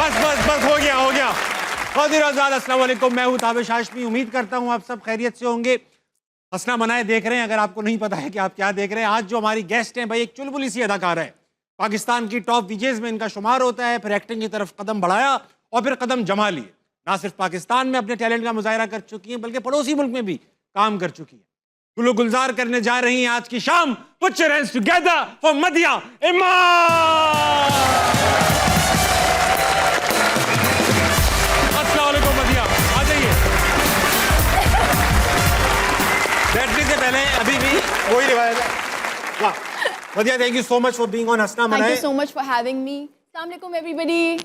बस बस बस हो गया हो गया। अस्सलाम वालेकुम, मैं हूं ताबिश हाशमी। उम्मीद करता हूं आप सब खैरियत से होंगे। हंसना मनाए देख रहे हैं। अगर आपको नहीं पता है कि आप क्या देख रहे हैं, आज जो हमारी गेस्ट हैं भाई एक चुलबुली सी अदाकार है, पाकिस्तान की टॉप विजेज में इनका शुमार होता है। फिर एक्टिंग की तरफ कदम बढ़ाया और फिर कदम जमा लिए। ना सिर्फ पाकिस्तान में अपने टैलेंट का मुजाहरा कर चुकी हैं, बल्कि पड़ोसी मुल्क में भी काम कर चुकी है। गुलो गुलजार करने जा रही हैं आज की शाम। Put your hands together for Madiya Imam. अस्सलाम वालेकुम मदिया, आ जाइए। बैठने से पहले अभी भी वही रिवायत है। वाह Madiya, thank you so much for being on हंसना मनाए। Thank you so much for having me. अस्सलाम वालेकुम एवरीबॉडी।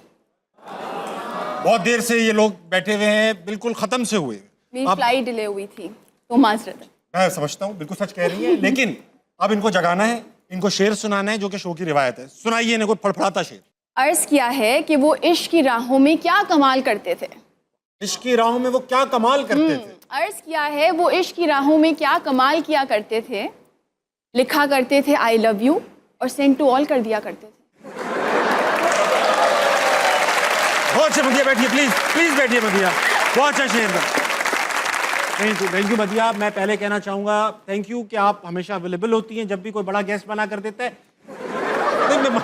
बहुत देर से ये लोग बैठे हुए हैं, बिल्कुल खत्म से हुए। मेरी फ्लाइट डिले हुई थी तो माजरत है। मैं समझता हूँ, बिल्कुल सच कह रही है, लेकिन अब इनको जगाना है, इनको शेर सुनाना है जो कि शो की रिवायत है। सुनाइए इन्हें कोई फड़फड़ाता शेर। अर्ज किया है कि वो इश्क की राहों में क्या कमाल करते थे। इश्क की राहों में वो क्या कमाल करते थे। अर्ज किया है वो इश्क की राहों में क्या कमाल किया करते थे। लिखा करते थे आई लव यू और सेंड टू ऑल कर दिया करते थे। बहुत अच्छा मदिया, बैठिए प्लीज प्लीज बैठिए मदिया, बहुत अच्छा शेर था। Thank you मदिया। मैं पहले कहना चाहूँगा थैंक यू कि आप हमेशा अवेलेबल होती हैं जब भी कोई बड़ा गेस्ट बना कर देता है। नहीं, मैं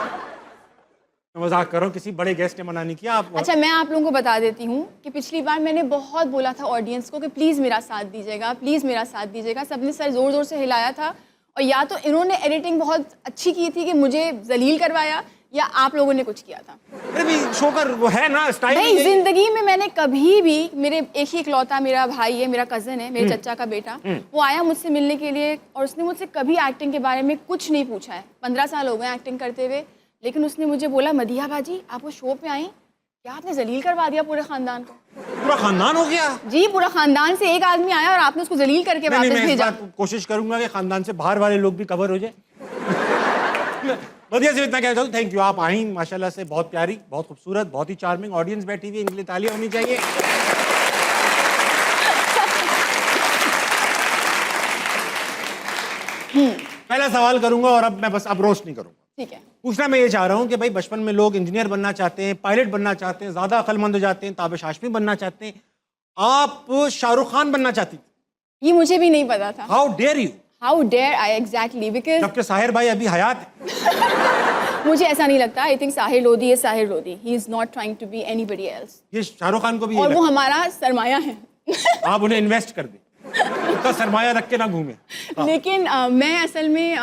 मजाक कर रहा हूँ, किसी बड़े गेस्ट ने मना नहीं किया। आप अच्छा, मैं आप लोगों को बता देती हूँ कि पिछली बार मैंने बहुत बोला था ऑडियंस को कि प्लीज़ मेरा साथ दीजिएगा, प्लीज़ मेरा साथ दीजिएगा। सबने सर ज़ोर ज़ोर से हिलाया था, और या तो इन्होंने एडिटिंग बहुत अच्छी की थी कि मुझे जलील करवाया, या आप लोगों ने कुछ किया था। अरे भी शो का वो है ना स्टाइल। नहीं, जिंदगी में मैंने कभी भी, मेरे एक ही इकलौता मेरा भाई है, मेरा कज़न है, मेरे चचा का बेटा, वो आया मुझसे मिलने के लिए और उसने मुझसे कभी एक्टिंग के बारे में कुछ नहीं पूछा है। 15 साल हो गए एक्टिंग करते हुए, लेकिन उसने मुझे बोला मदिया बाजी आप वो शो पे आई, क्या आपने जलील करवा दिया पूरे खानदान को। पूरा खानदान हो गया जी? पूरा खानदान से एक आदमी आया और आपने उसको जलील करके वापस भेजा। कोशिश करूंगा कि खानदान से बाहर वाले लोग भी कवर हो जाए। मदिया से इतना कहना चाहूँ, थैंक यू, आप आई माशाल्लाह से, बहुत प्यारी, बहुत खूबसूरत, बहुत ही चार्मिंग। ऑडियंस बैठी हुई है, इनके लिए तालियां होनी चाहिए। पहला सवाल करूंगा और अब मैं बस अब रोस्ट नहीं करूंगा। ठीक है। पूछना मैं ये चाह रहा हूँ कि भाई बचपन में लोग इंजीनियर बनना चाहते हैं, पायलट बनना चाहते हैं, ज्यादा अक्लमंद हो जाते हैं, ताबिश हाशमी बनना चाहते हैं। आप शाहरुख खान बनना चाहती थी? ये मुझे भी नहीं पता था। How dare you? How dare I, exactly, because जबकि साहिर भाई अभी हयात है। मुझे ऐसा नहीं लगता। I think Sahir Lodhi is Sahir Lodhi, he is not trying to be anybody else. ये शाहरुख खान को भी, और वो हमारा सरमाया है। आप उन्हें इन्वेस्ट कर दें, उनका सरमाया रख के ना घूमे। लेकिन मैं असल में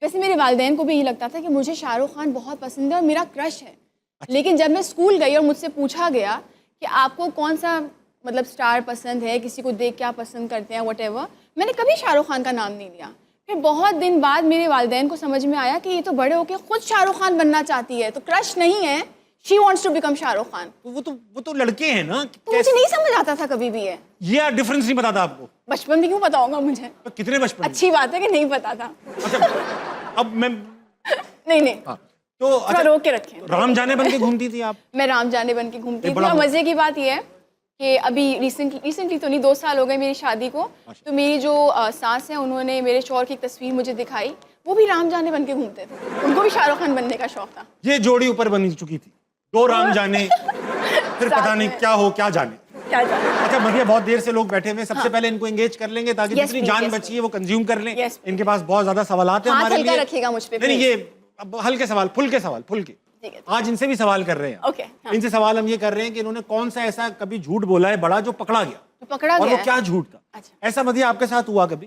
वैसे मेरे वालिदैन को भी यही लगता था कि मुझे शाहरुख खान बहुत पसंद है और मेरा क्रश है। लेकिन जब मैं स्कूल गई और मुझसे पूछा गया कि आपको कौन सा मतलब स्टार पसंद है, किसी को देख क्या पसंद करते हैं, व्हाटएवर, मैंने कभी शाहरुख खान का नाम नहीं लिया। फिर बहुत दिन बाद मेरे वालिदैन को समझ में आया कि ये तो बड़े होकर खुद शाहरुख खान बनना चाहती है, तो क्रश नहीं है, she wants to become Shahrukh Khan. वो तो लड़के हैं ना। तो मुझे नहीं समझ आता था कभी भी है। ये डिफरेंस नहीं पता था आपको? बचपन में क्यों पता होगा मुझे? तो कितने बचपन? अच्छी बात है कि नहीं पता था। अच्छा, अब मैं नहीं हाँ, तो अच्छा, रोक के रखें। राम जाने बन के घूमती थी आप? मैं राम जाने बन के घूमती थी। बड़ा और मजे की बात यह है कि अभी रिसेंटली तो नहीं, 2 साल हो गए मेरी शादी को। तो मेरी जो सास है उन्होंने मेरे शौहर की एक तस्वीर मुझे दिखाई, वो भी राम जाने बन के घूमते थे। उनको भी शाहरुख खान बनने का शौक था। ये जोड़ी ऊपर बनी चुकी थी, 2 राम जाने, फिर पता नहीं क्या हो क्या जाने। अच्छा मदिया, बहुत देर से लोग बैठे हुए हैं, सबसे पहले इनको एंगेज कर लेंगे ताकि जितनी जान बची है वो कंज्यूम कर लें। इनके पास बहुत ज्यादा सवालात हैं हमारे लिए। रखिएगा मुझ पे। नहीं, ये हल्के सवाल, फुल के आज इनसे भी सवाल कर रहे हैं। ओके, हाँ। इनसे सवाल हम ये कर रहे हैं कि इन्होंने कौन सा ऐसा कभी झूठ बोला है बड़ा जो पकड़ा गया, और वो क्या झूठ था? अच्छा। ऐसा मदिया आपके साथ हुआ कभी?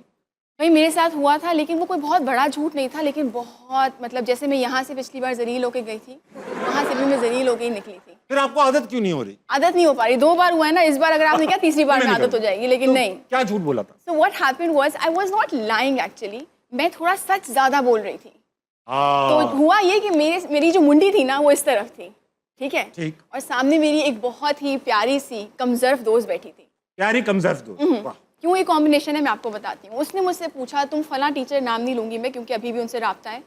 भाई मेरे साथ हुआ था, लेकिन वो कोई बहुत बड़ा झूठ नहीं था, लेकिन बहुत मतलब जैसे मैं यहाँ से पिछली बार जलील होके गई थी, वहाँ से भी मैं जलील होके ही निकली थी। फिर आपको आदत क्यों नहीं हो रही? आदत नहीं हो पा रही। 2 बार हुआ है ना, इस बार अगर आपने क्या तीसरी बार में आदत हो जाएगी, लेकिन नहीं। क्या झूठ बोला था? So what happened was I was not lying actually, मैं थोड़ा सच ज्यादा बोल रही थी। तो हुआ ये कि मेरी जो मुंडी थी ना वो इस तरफ थी, ठीक है, ठीक। और सामने मेरी एक बहुत ही प्यारी सी कमजर्फ दोस्त बैठी थी। प्यारी कमजर्फ दोस्त, क्यों ये कॉम्बिनेशन है मैं आपको बताती हूँ। उसने मुझसे पूछा, तुम फला टीचर, नाम नहीं लूंगी मैं क्योंकि अभी भी उनसे राब्ता है,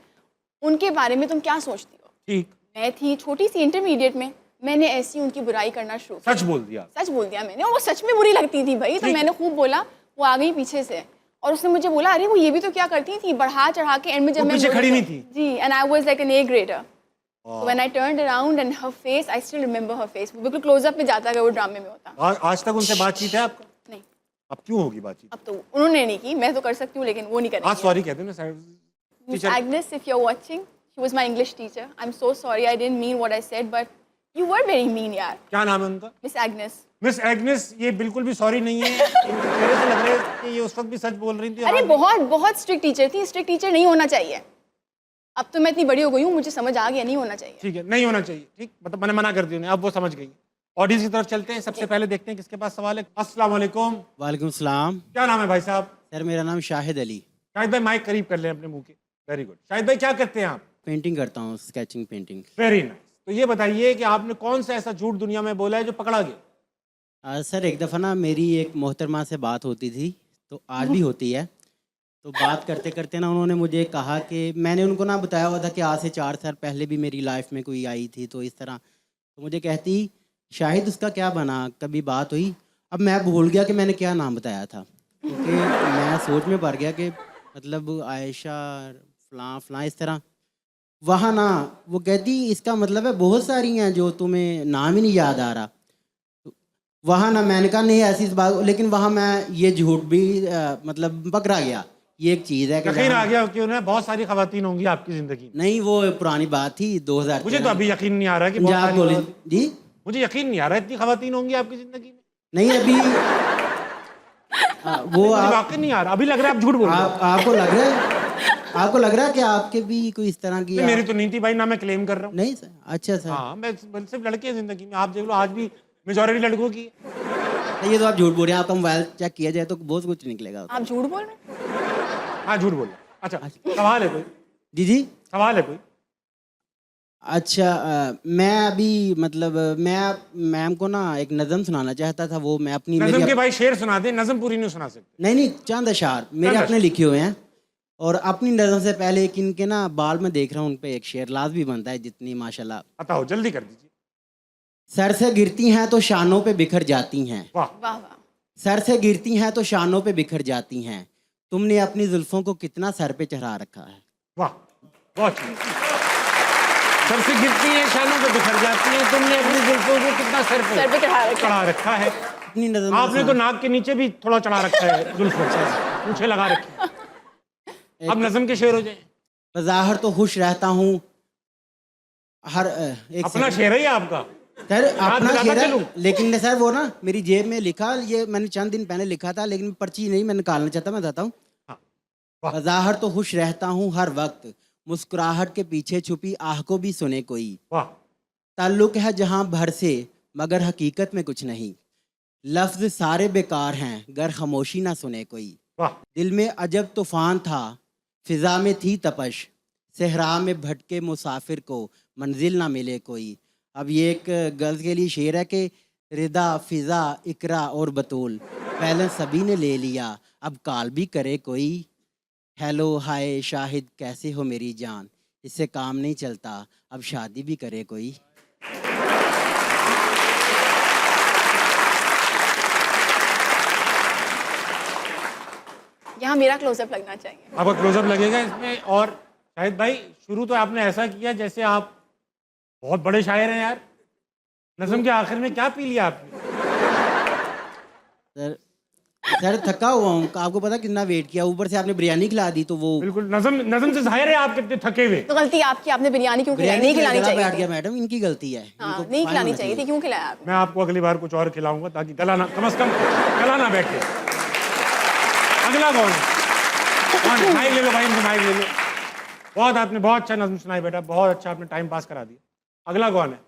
उनके बारे में तुम क्या सोचती हो? ठीक। मैं थी छोटी सी इंटरमीडिएट में, मैंने ऐसी उनकी बुराई करना शुरू किया। सच बोल दिया मैंने, और वो सच में बुरी लगती थी भाई। तो मैंने खूब बोला, वो आ गई पीछे से और उसने मुझे बोला, अरे वो ये भी तो क्या करती थी, बढ़ा चढ़ा के एंड में जब मैं पीछे खड़ी नहीं थी जी, and I was like an A grader. So when I turned around and her face, I still remember her face. वो बिल्कुल क्लोजअप में जाता अगर वो ड्रामे में होता। आज तक उनसे बातचीत है आपका? नहीं, अब क्यों होगी बातचीत? अब तो उन्होंने नहीं की, मैं तो कर सकती हूँ लेकिन वो नहीं करेंगे। आज सॉरी कहते हैं ना Miss Agnes, if you're watching, she was my English teacher. I'm so sorry, I didn't mean what I said, but you were very mean, यार। क्या नाम है उनका? Miss Agnes। मिस एग्नेस, ये बिल्कुल भी सॉरी नहीं है। इनके चेहरे से लग रहा है कि ये उस वक्त भी सच बोल रही थी। अरे बहुत बहुत स्ट्रिक्ट टीचर थी, स्ट्रिक्ट टीचर नहीं होना चाहिए। अब तो मैं इतनी बड़ी हो गई हूँ, मुझे समझ आ गया नहीं होना चाहिए। ठीक है, नहीं होना चाहिए, ठीक, मतलब मैंने मना कर दिया उन्हें, अब वो समझ गई। ऑडियंस की तरफ चलते हैं, सबसे पहले देखते हैं किसके पास सवाल है। अस्सलाम वालेकुम। वालेकुम सलाम। क्या नाम है भाई साहब? सर मेरा नाम शाहिद अली। शाहिद भाई माइक करीब कर लें अपने मुंह के। Very good. शाहिद भाई क्या करते हैं आप? पेंटिंग करता हूँ, स्केचिंग पेंटिंग। Very nice. तो ये बताइए कि आपने कौन सा ऐसा झूठ दुनिया में बोला है जो पकड़ा गया? सर एक दफ़ा ना मेरी एक मोहतरमा से बात होती थी, तो आज भी होती है। तो बात करते करते ना उन्होंने मुझे कहा कि मैंने उनको ना बताया हुआ था कि आज से 4 साल पहले भी मेरी लाइफ में कोई आई थी, तो इस तरह तो मुझे कहती शाहिद उसका क्या बना, कभी बात हुई? अब मैं भूल गया कि मैंने क्या नाम बताया था, क्योंकि मैं सोच में पड़ गया कि मतलब आयशा फ़लाँ फ़लाँ इस तरह। वहाँ ना वो कहती इसका मतलब है बहुत सारी हैं जो तुम्हें नाम ही नहीं याद आ रहा। वहाँ ना मैंने कहा नहीं ऐसी बात, लेकिन वहाँ मैं ये झूठ भी मतलब पकड़ा गया। ये एक चीज़ है कि यकीन आ गया कि उन्हें बहुत सारी खवातीन होंगी आपकी जिंदगी में। नहीं वो पुरानी बात थी 2000। मुझे तो अभी यकीन नहीं आ रहा कि बहुत पंजाब सारी कॉलेज खवातीन- जी मुझे यकीन नहीं आ रहा इतनी खवातीन होंगी आपकी जिंदगी में। नहीं अभी वो मुझे वाकई नहीं आ रहा, अभी लग रहा है आप झूठ बोल रहे हो। आपको लग रहा है कि आपके भी कोई इस तरह की नहीं, मेरी तो नहीं थी भाई, ना मैं क्लेम कर रहा हूँ। नहीं सर। अच्छा सर। हाँ, मैं सिर्फ लड़के हैं जिंदगी में, आप देख लो आज भी मेजॉरिटी लड़कों की है। ये तो आप झूठ बोल रहे हैं, आपका मोबाइल चेक किया जाए तो बहुत कुछ निकलेगा। आप झूठ बोल रहे हैं? हाँ झूठ बोल रहा। अच्छा सवाल है कोई? जी जी सवाल है कोई? अच्छा मैं अभी मतलब मैं मैम को ना एक नज़म सुनाना चाहता था, वो मैं अपनी नज़म मेरी के भाई शेर सुना दे, नज़म पूरी नहीं सुना सकते। नहीं चंद अशार मेरे चंद अपने लिखे हुए हैं, और अपनी नज़म से पहले एक इनके ना बाल में देख रहा हूँ, उन पे एक शेर लाजमी बनता है जितनी माशाल्लाह। बताओ जल्दी कर दीजिए। सर से गिरती हैं तो शानों पे बिखर जाती हैं, वाह वाह वाह। सर से गिरती हैं तो शानों पे बिखर जाती हैं, तुमने अपनी जुल्फों को कितना सर पे चढ़ा रखा है। वाह बहुत अच्छी। सर से गिरती है शानों पे बिखर जाती है, तुमने अपनी जुल्फों को कितना सर पे चढ़ा रखा है। अपनी नज़म आपने तो नाक के नीचे भी थोड़ा चढ़ा रखा है जुल्फों से, पूछे लगा रखी। अब नज़म के शेर हो जाए। बज़ाहिर तो खुश रहता हूँ हर एक अपना शेर है ये आपका? सर अपना दिलाता शेर चलूं? है, लेकिन सर वो ना मेरी जेब में लिखा, ये मैंने चंद दिन पहले लिखा था, लेकिन पर्ची नहीं मैं निकालना चाहता, मैं बताता हूँ। हाँ, वाह। बज़ाहिर तो खुश रहता हूँ हर वक्त, मुस्कुराहट के पीछे छुपी आह को भी सुने कोई। वाह ताल्लुक है जहाँ भर से मगर हकीकत में कुछ नहीं, लफ्ज सारे बेकार हैं गर खामोशी ना सुने कोई। वाह। दिल में अजब तूफान था, फिजा में थी तपश, सहरा में भटके मुसाफिर को मंजिल ना मिले कोई। अब ये एक गर्ल्स के लिए शेर है कि रिदा फिजा इकरा और बतूल पहले सभी ने ले लिया, अब कॉल भी करे कोई। हेलो हाय शाहिद कैसे हो मेरी जान, इससे काम नहीं चलता, अब शादी भी करे कोई। यहाँ मेरा क्लोजअप लगना चाहिए। आपका क्लोजअप लगेगा इसमें। और शाहिद भाई शुरू तो आपने ऐसा किया जैसे आप बहुत बड़े शायर हैं यार। नज़म के आखिर में क्या पी लिया आपने? सर थका हुआ हूँ, आपको पता कितना वेट किया, ऊपर से आपने बिरयानी खिला दी, तो वो बिल्कुल नज़म से जाहिर है आप कितने थके हुए। तो गलती आपकी, आपने बिरयानी क्यों खिलाई? नहीं खिलानी गला बैठ चाहिए गया थी। मैडम, इनकी गलती है। हाँ, इनको नहीं फाइन खिलानी होना चाहिए थी, क्यों खिलाया आपने? मैं आपको अगली बार कुछ और खिलाऊंगा ताकि गला ना, कम से कम गला ना बैठे। अगला कौन है? माइक ले लो भाई, इनसे माइक ले लो। बहुत आपने बहुत अच्छा नज़म सुनाई बेटा, बहुत अच्छा आपने टाइम पास करा दिया। अगला कौन है?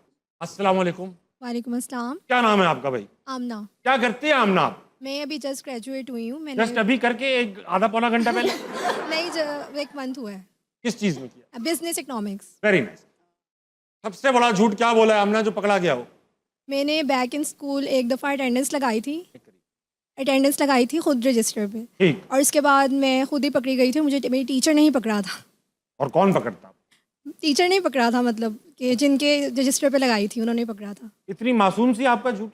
अस्सलाम वालेकुम। वालेकुम अस्सलाम। क्या नाम है आपका भाई? आमना। क्या करते हैं आमना आप? मैं अभी जस्ट ग्रेजुएट हुई हूँ। मैंने जस्ट अभी करके एक आधा पौना घंटा पहले? नहीं एक मंथ हुआ है। किस चीज में किया? Business economics. Very nice. सबसे बड़ा झूठ क्या बोला है आमना जो पकड़ा गया हो? मैंने बैक इन स्कूल एक दफ़ा अटेंडेंस लगाई थी खुद रजिस्टर पे, ठीक। और उसके बाद मैं खुद ही पकड़ी गई थी, मुझे मेरी टीचर नहीं पकड़ा था। और कौन पकड़ता? टीचर नहीं पकड़ा था, मतलब कि जिनके रजिस्टर पे लगाई थी उन्होंने पकड़ा था। इतनी मासूम सी आपका झूठ।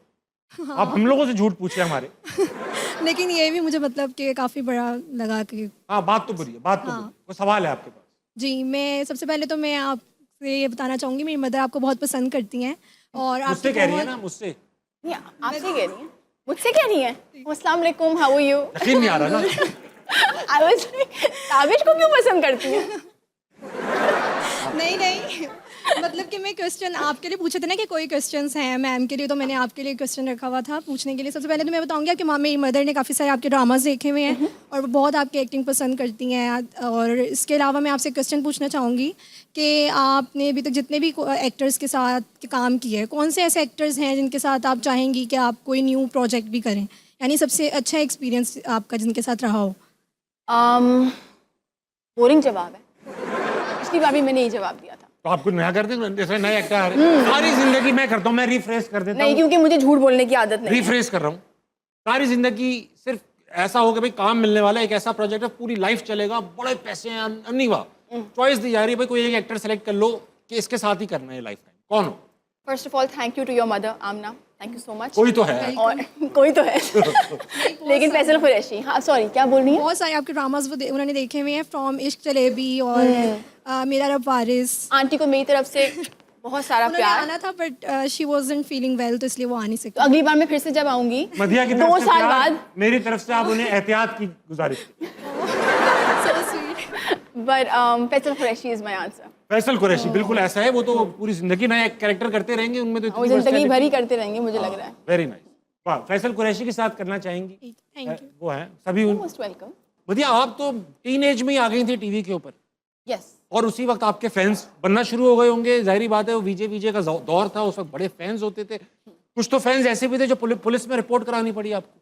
आप हम लोगों से झूठ पूछे हमारे। लेकिन ये भी मुझे मतलब कि काफ़ी बड़ा लगा कि हाँ बात तो बुरी है, बात तो बुरी है। कोई सवाल है आपके पास? जी, मैं सबसे पहले तो मैं आप से ये बताना चाहूँगी मेरी मदर आपको बहुत पसंद करती हैं और मुझसे आपकी कह रही है बहुत ना, मुझसे नहीं, आपसे कह रही हैं, मुझसे कह रही हैं। अस्सलाम वालेकुम, हाउ आर यू? यकीन नहीं आ रहा ना। आई वाज लाइक, ताबिश को क्यों पसंद करती हैं? नहीं मतलब कि मैं क्वेश्चन आपके लिए पूछे थे ना कि कोई क्वेश्चंस हैं मैम के लिए, तो मैंने आपके लिए क्वेश्चन रखा हुआ था पूछने के लिए। सबसे पहले तो मैं बताऊंगी कि मेरी मदर ने काफ़ी सारे आपके ड्रामास देखे हुए हैं और वो बहुत आपकी एक्टिंग पसंद करती हैं। और इसके अलावा मैं आपसे क्वेश्चन पूछना चाहूँगी कि आपने अभी तक जितने भी एक्टर्स के साथ काम किए, कौन से ऐसे एक्टर्स हैं जिनके साथ आप चाहेंगी कि आप कोई न्यू प्रोजेक्ट भी करें, यानी सबसे अच्छा एक्सपीरियंस आपका जिनके साथ रहा हो? बोरिंग जवाब है, पिछली बार भी मैंने यही जवाब दिया था। तो आपको नया कर दें, जैसे नए एक्टर सारी जिंदगी मैं करता हूँ, मैं रिफ्रेश कर देता नहीं, हूँ। क्योंकि मुझे झूठ बोलने की आदत नहीं है। रिफ्रेश कर रहा हूँ। सारी जिंदगी सिर्फ ऐसा हो कि भाई काम मिलने वाला है, एक ऐसा प्रोजेक्ट है पूरी लाइफ चलेगा, बड़े पैसे हैं, अनिवा चॉइस दी जा रही है, भाई कोई एक एक्टर सेलेक्ट कर लो कि इसके साथ ही करना है लाइफ टाइम, कौन हो? First of all thank you to your mother Amna, thank you so much. कोई तो है। और कोई तो है लेकिन फैसल कुरैशी। हाँ सॉरी, क्या बोल रही हैं? बहुत सारे आपके ड्रामास उन्होंने देखे हुए हैं, फ्रॉम इश्क जलेबी और मेरा रब वारिस। आंटी को मेरी तरफ से बहुत सारा उन्होंने प्यार। आना था but she wasn't feeling well, तो इसलिए वो आ नहीं तो सकती। अगली बार मैं फिर से जब आऊंगी मधिया की 2 तरफ से साल प्यार, बाद, मेरी तरफ से आप उन्हें एहतियात की गुजारिश। So sweet. But Faisal Qureshi is my answer. Faisal Qureshi बिल्कुल ऐसा है, वो तो पूरी जिंदगी नए कैरेक्टर करते रहेंगे, उनमें तो वो जिंदगी भर ही करते रहेंगे, मुझे लग रहा है। Very nice. वाह, फैसल कुरैशी के साथ करना चाहेंगी? Thank you. वो है सभी। Most welcome. मधिया, आप तो टीन एज में ही आ गई थी टीवी के ऊपर, यस, और उसी वक्त आपके फैंस बनना शुरू हो गए होंगे। जाहिर बात है, वो वीजे का दौर था, उस वक्त बड़े फैंस होते थे। कुछ तो फैंस ऐसे भी थे जो पुलिस में रिपोर्ट करानी पड़ी आपको।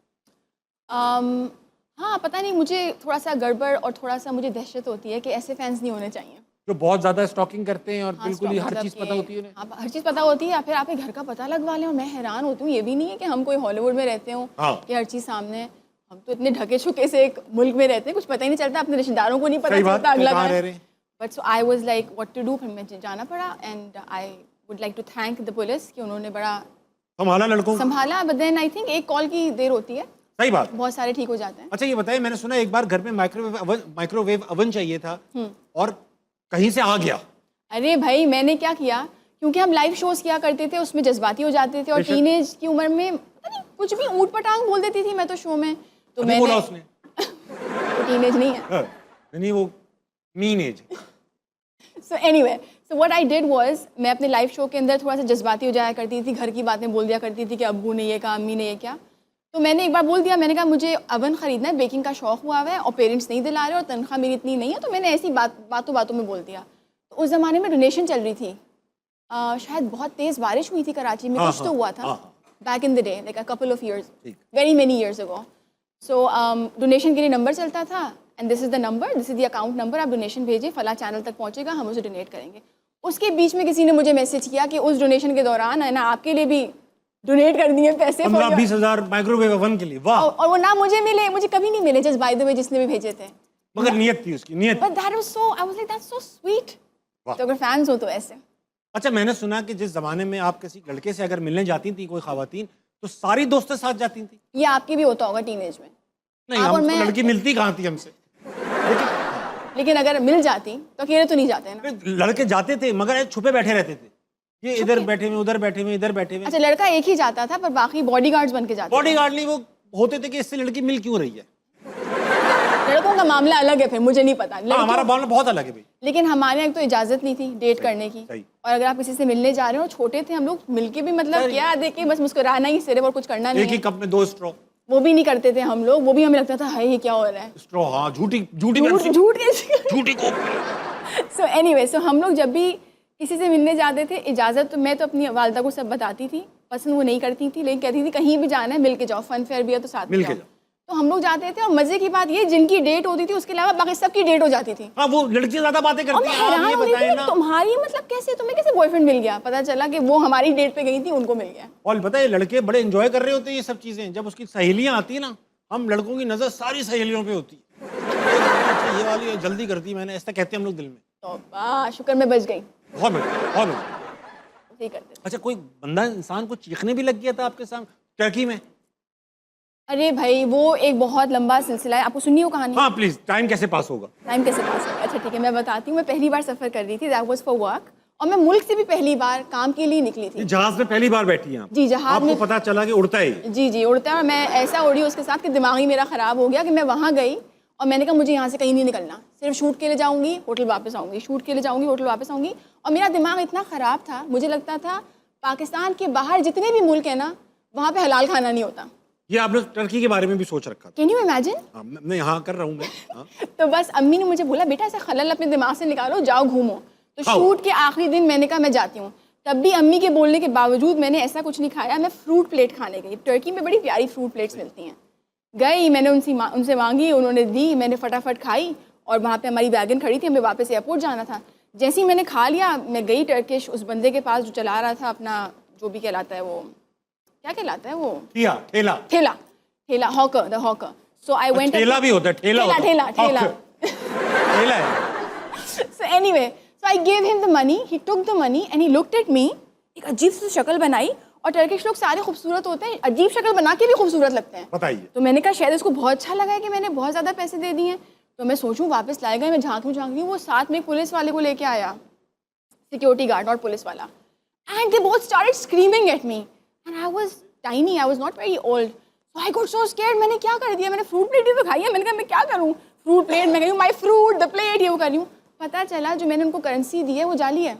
हाँ पता नहीं, मुझे थोड़ा सा गड़बड़ और थोड़ा सा मुझे दहशत होती है कि ऐसे फैंस नहीं होने चाहिए। जो बहुत ज्यादा स्टॉकिंग करते हैं और हाँ, बिल्कुल ही हर मतलब चीज कि पता होती है उन्हें। हाँ, हर चीज़ पता होती है, या फिर आपके घर का पता लगवा लें। और मैं हैरान होती हूँ, ये भी नहीं है कि हम कोई हॉलीवुड में रहते हो हाँ। कि हर चीज़ सामने है। हम तो इतने ढके छुके से एक मुल्क में रहते हैं, कुछ पता ही नहीं चलता, अपने रिश्तेदारों को नहीं पता सही बात, चलता अगला कहाँ कहाँ रह है। रहे हैं। But so I was like what to do, फिर मुझे जाना पड़ा। And I would like to thank the police कि उन्होंने बड़ा संभाला लड़कों को। संभाला। बट देन आई थिंक एक कॉल की देर होती है, सही बात। बहुत सारे ठीक हो जाते हैं। अच्छा ये बताइए, मैंने सुना एक बार घर में माइक्रोवेव अवन चाहिए था और कहीं से आ गया। अरे भाई, मैंने क्या किया, क्योंकि हम लाइव शोज किया करते थे, उसमें जज्बाती हो जाते थे और बेशक। टीनेज की उम्र में पता नहीं कुछ भी ऊट पटांग बोल देती थी मैं तो शो में। तो अभी बोला मैंने, उसने। वो टीनेज नहीं है। हाँ, नहीं वो mean as. So anyway, so what I did was, मैं अपने लाइव शो के अंदर थोड़ा सा जज्बाती हो जाया करती थी, घर की बातें बोल दिया करती थी कि अब्बू ने ये कहा, अम्मी ने ये क्या। तो मैंने एक बार बोल दिया, मैंने कहा मुझे अवन ख़रीदना है, बेकिंग का शौक हुआ हुआ है और पेरेंट्स नहीं दिला रहे और तनख्वाह मेरी इतनी नहीं है। तो मैंने ऐसी बातों बातों में बोल दिया। तो उस ज़माने में डोनेशन चल रही थी, शायद बहुत तेज़ बारिश हुई थी कराची में, कुछ तो हुआ था back in the day, like a couple of years, very many years ago. So donation के लिए नंबर चलता था, and this is the number, this is the account number, आप डोनेशन भेजिए, फला चैनल तक पहुँचेगा, हम उसे डोनेट करेंगे। उसके बीच में किसी ने मुझे मैसेज किया कि उस डोनेशन के दौरान है ना आपके लिए भी डोनेट कर दिए पैसे 15-20 हजार माइक्रोवेव अवन के लिए। वाह। और वो ना मुझे मिले, मुझे कभी नहीं मिले, जस्ट बाय द वे जिसने भी भेजे थे। मगर नियत थी उसकी, नियत। But that was so, I was like that's so sweet. वाह। तो अगर फैंस हो तो ऐसे। अच्छा, मैंने सुना कि जिस जमाने में आप किसी लड़के से अगर मिलने जाती थी, कोई खवातीन, तो सारी दोस्तें साथ जाती थी। ये आपकी भी होता होगा टीनेज में। नहीं, आप और हमको मैं- लड़की मिलती कहाँ थी हमसे। लेकिन अगर मिल जाती तो अकेले तो नहीं जाते ना। लड़के जाते थे मगर छुपे बैठे रहते थे, ये इधर बैठे हुए, उधर बैठे हुए, इधर बैठे हुए। अच्छा, लड़का एक ही जाता था पर बाकी बॉडीगार्ड्स बन के जाते बॉडीगार्ड नहीं, वो होते थे कि इससे लड़की मिल क्यों रही है। थे। लड़कों का मामला अलग है, फिर मुझे नहीं पता। हाँ, लड़कियों- हमारा मामला बहुत अलग है भाई। लेकिन हमारे यहाँ तो इजाजत नहीं थी डेट करने की। सही। और अगर आप किसी से मिलने जा रहे हो, छोटे थे हम लोग, मिलके भी मतलब सही। क्या देखे, बस मुस्कुराना ही सिर्फ और कुछ करना एक नहीं ही है। कप में 2 स्ट्रॉ। वो भी नहीं करते थे हम लोग, वो भी हमें लगता था हाय ये क्या हो रहा है। स्ट्रॉ, हाँ, झूठी झूठ पेप्सी, झूठ कैसे। झूठी कोक। सो एनीवे, सो हम लोग जब भी किसी से मिलने जाते थे, इजाज़त तो मैं तो अपनी वालदा को सब बताती थी, पसंद वो नहीं करती थी, लेकिन कहती थी कहीं भी जाना है मिल के जाओ, फन फेयर भी है तो साथ में मिल के जाओ। तो हम लोग जाते थे और मजे की बात ये, जिनकी डेट होती थी उसके अलावा बाकी सबकी डेट हो जाती थी। हाँ, वो लड़कियां ज्यादा बातें और करती मैं हैं। आप हैरान ये हो रही बताएं थी ना। कि तुम्हारी मतलब कैसे, तुम्हें कैसे बॉयफ्रेंड मिल गया। पता चला कि वो हमारी डेट पे गई थी, उनको मिल गया। और बताइए, लड़के बड़े एंजॉय कर रहे होते हैं ये सब चीजें। जब उसकी सहेलियां आती ना, हम लड़कों की नजर सारी सहेलियों पे होती है। अच्छा, ये वाली जल्दी करती, मैंने ऐसा कहते हैं हम लोग दिल में। तो वाह, शुक्र मैं बच गई। बहुत बढ़िया, बहुत बढ़िया। यही करते थे। अच्छा, कोई बंदा इंसान को चीखने भी लग गया था आपके सामने टर्की में? अरे भाई, वो एक बहुत लंबा सिलसिला है, आपको सुननी हो कहानी? हाँ प्लीज, टाइम कैसे पास होगा। टाइम कैसे पास होगा? अच्छा ठीक है, मैं बताती हूँ। मैं पहली बार सफ़र कर रही थी, दैट वाज फॉर वर्क। और मैं मुल्क से भी पहली बार काम के लिए निकली थी। जहाज में पहली बार बैठी हैं आप? जी, जहाज आपको में। पता चला कि उड़ता है? जी जी, उड़ता है। और मैं ऐसा उड़ी उसके साथ कि दिमाग ही मेरा ख़राब हो गया कि मैं वहाँ गई और मैंने कहा मुझे यहाँ से कहीं नहीं निकलना, सिर्फ शूट के लिए जाऊँगी, होटल वापस आऊँगी, शूट के लिए जाऊँगी, होटल वापस आऊँगी। और मेरा दिमाग इतना ख़राब था, मुझे लगता था पाकिस्तान के बाहर जितने भी मुल्क हैं ना, वहाँ पे हलाल खाना नहीं होता। ये आपने टर्की के बारे में भी सोच रखा था? Can you imagine? हाँ, मैं यहाँ कर रहा हूँ मैं। हाँ। तो बस अम्मी ने मुझे बोला बेटा ऐसे खलल अपने दिमाग से निकालो, जाओ घूमो। तो खाओ। शूट के आखिरी दिन मैंने कहा मैं जाती हूँ, तब भी अम्मी के बोलने के बावजूद मैंने ऐसा कुछ नहीं खाया। मैं फ्रूट प्लेट खाने गई, टर्की में बड़ी प्यारी फ्रूट प्लेट्स मिलती हैं। गई, मैंने उनसे मांगी, उन्होंने दी, मैंने फटाफट खाई और वहाँ पे हमारी वैगन खड़ी थी, हमें वापस एयरपोर्ट जाना था। जैसे ही मैंने खा लिया, मैं गई टर्किश उस बंदे के पास जो चला रहा था अपना, जो भी कहलाता है वो, क्या कहलाता है वो, ठेला ठेला ठेला, ठेला, hawker, the hawker. So I went, ठेला भी होता है, ठेला होता है। ठेला ठेला ठेला है। So anyway, so I gave him the money, he took the money and he looked at me, एक अजीब सी शक्ल बनाई, और टर्किश लोग सारे खूबसूरत होते हैं, अजीब शक्ल बना के भी खूबसूरत लगते हैं। बताइए। तो मैंने कहा शायद इसको बहुत अच्छा लगा है कि मैंने बहुत ज़्यादा पैसे दे दिए हैं। तो मैं सोचूं वापस लाए गए, मैं झांक रही हूँ, वो साथ में एक पुलिस वाले को लेके आया, सिक्योरिटी गार्ड और पुलिस वाला, and they both started screaming at me and I was tiny, I was not very old, so I got so scared. मैंने क्या कर दिया, मैंने फ्रूट प्लेट ही तो खाई है। मैंने कहा मैं क्या करूँ, फ्रूट प्लेट, मैं कही माई फ्रूट द प्लेट, ये वो कर रही हूँ। पता चला जो मैंने उनको करेंसी दी है वो जाली है।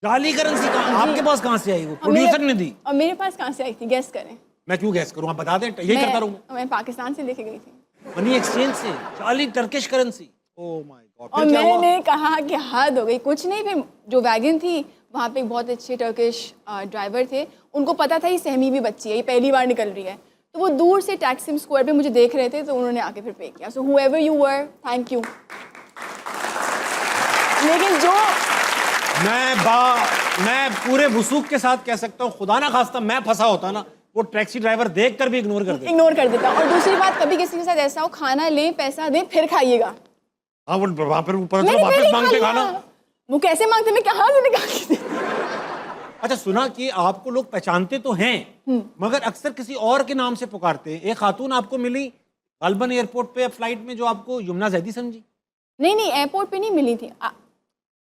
जाली करेंसी आपके पास कहाँ से आई? वो प्रोड्यूसर ने दी? और मेरे पास कहाँ से आई थी, गेस करें? मैं क्यों गैस करूँ, आप बता दें। यही करता रहूँगा। मैं पाकिस्तान से लेके गई थी। मनी एक्सचेंज से जाली Turkish currency? Oh my God. और मैंने कहा कि हद हो गई, कुछ नहीं। फिर जो वैगन थी वहाँ पे एक बहुत अच्छे टर्किश ड्राइवर थे, उनको पता था ये सहमी भी बच्ची है, ये पहली बार निकल रही है, तो वो दूर से टैक्सिम स्क्वायर पे मुझे देख रहे थे, तो उन्होंने आके फिर पे किया। So whoever you were, thank you. लेकिन जो मैं पूरे वसूख के साथ कह सकता हूँ, खुदा ना खास्ता मैं फंसा होता ना, वो टैक्सी ड्राइवर देख कर भी इग्नोर कर देता। इग्नोर कर देता। और दूसरी बात, कभी किसी के साथ ऐसा हो, खाना लें, पैसा दें, फिर खाइएगा। हाँ, वो वहाँ पर पता मैंने चला वापस पहले ही मांगते खा खाना। लिया। वो कैसे मांगते, मैं कहाँ से निकाल के देती। अच्छा, सुना कि आपको लोग पहचानते तो हैं, मगर अक्सर किसी और के नाम से पुकारते हैं। एक खातून आपको मिली गालबन एयरपोर्ट पे फ्लाइट में, जो आपको यमुना जैदी समझी? नहीं, एयरपोर्ट पे नहीं मिली थी।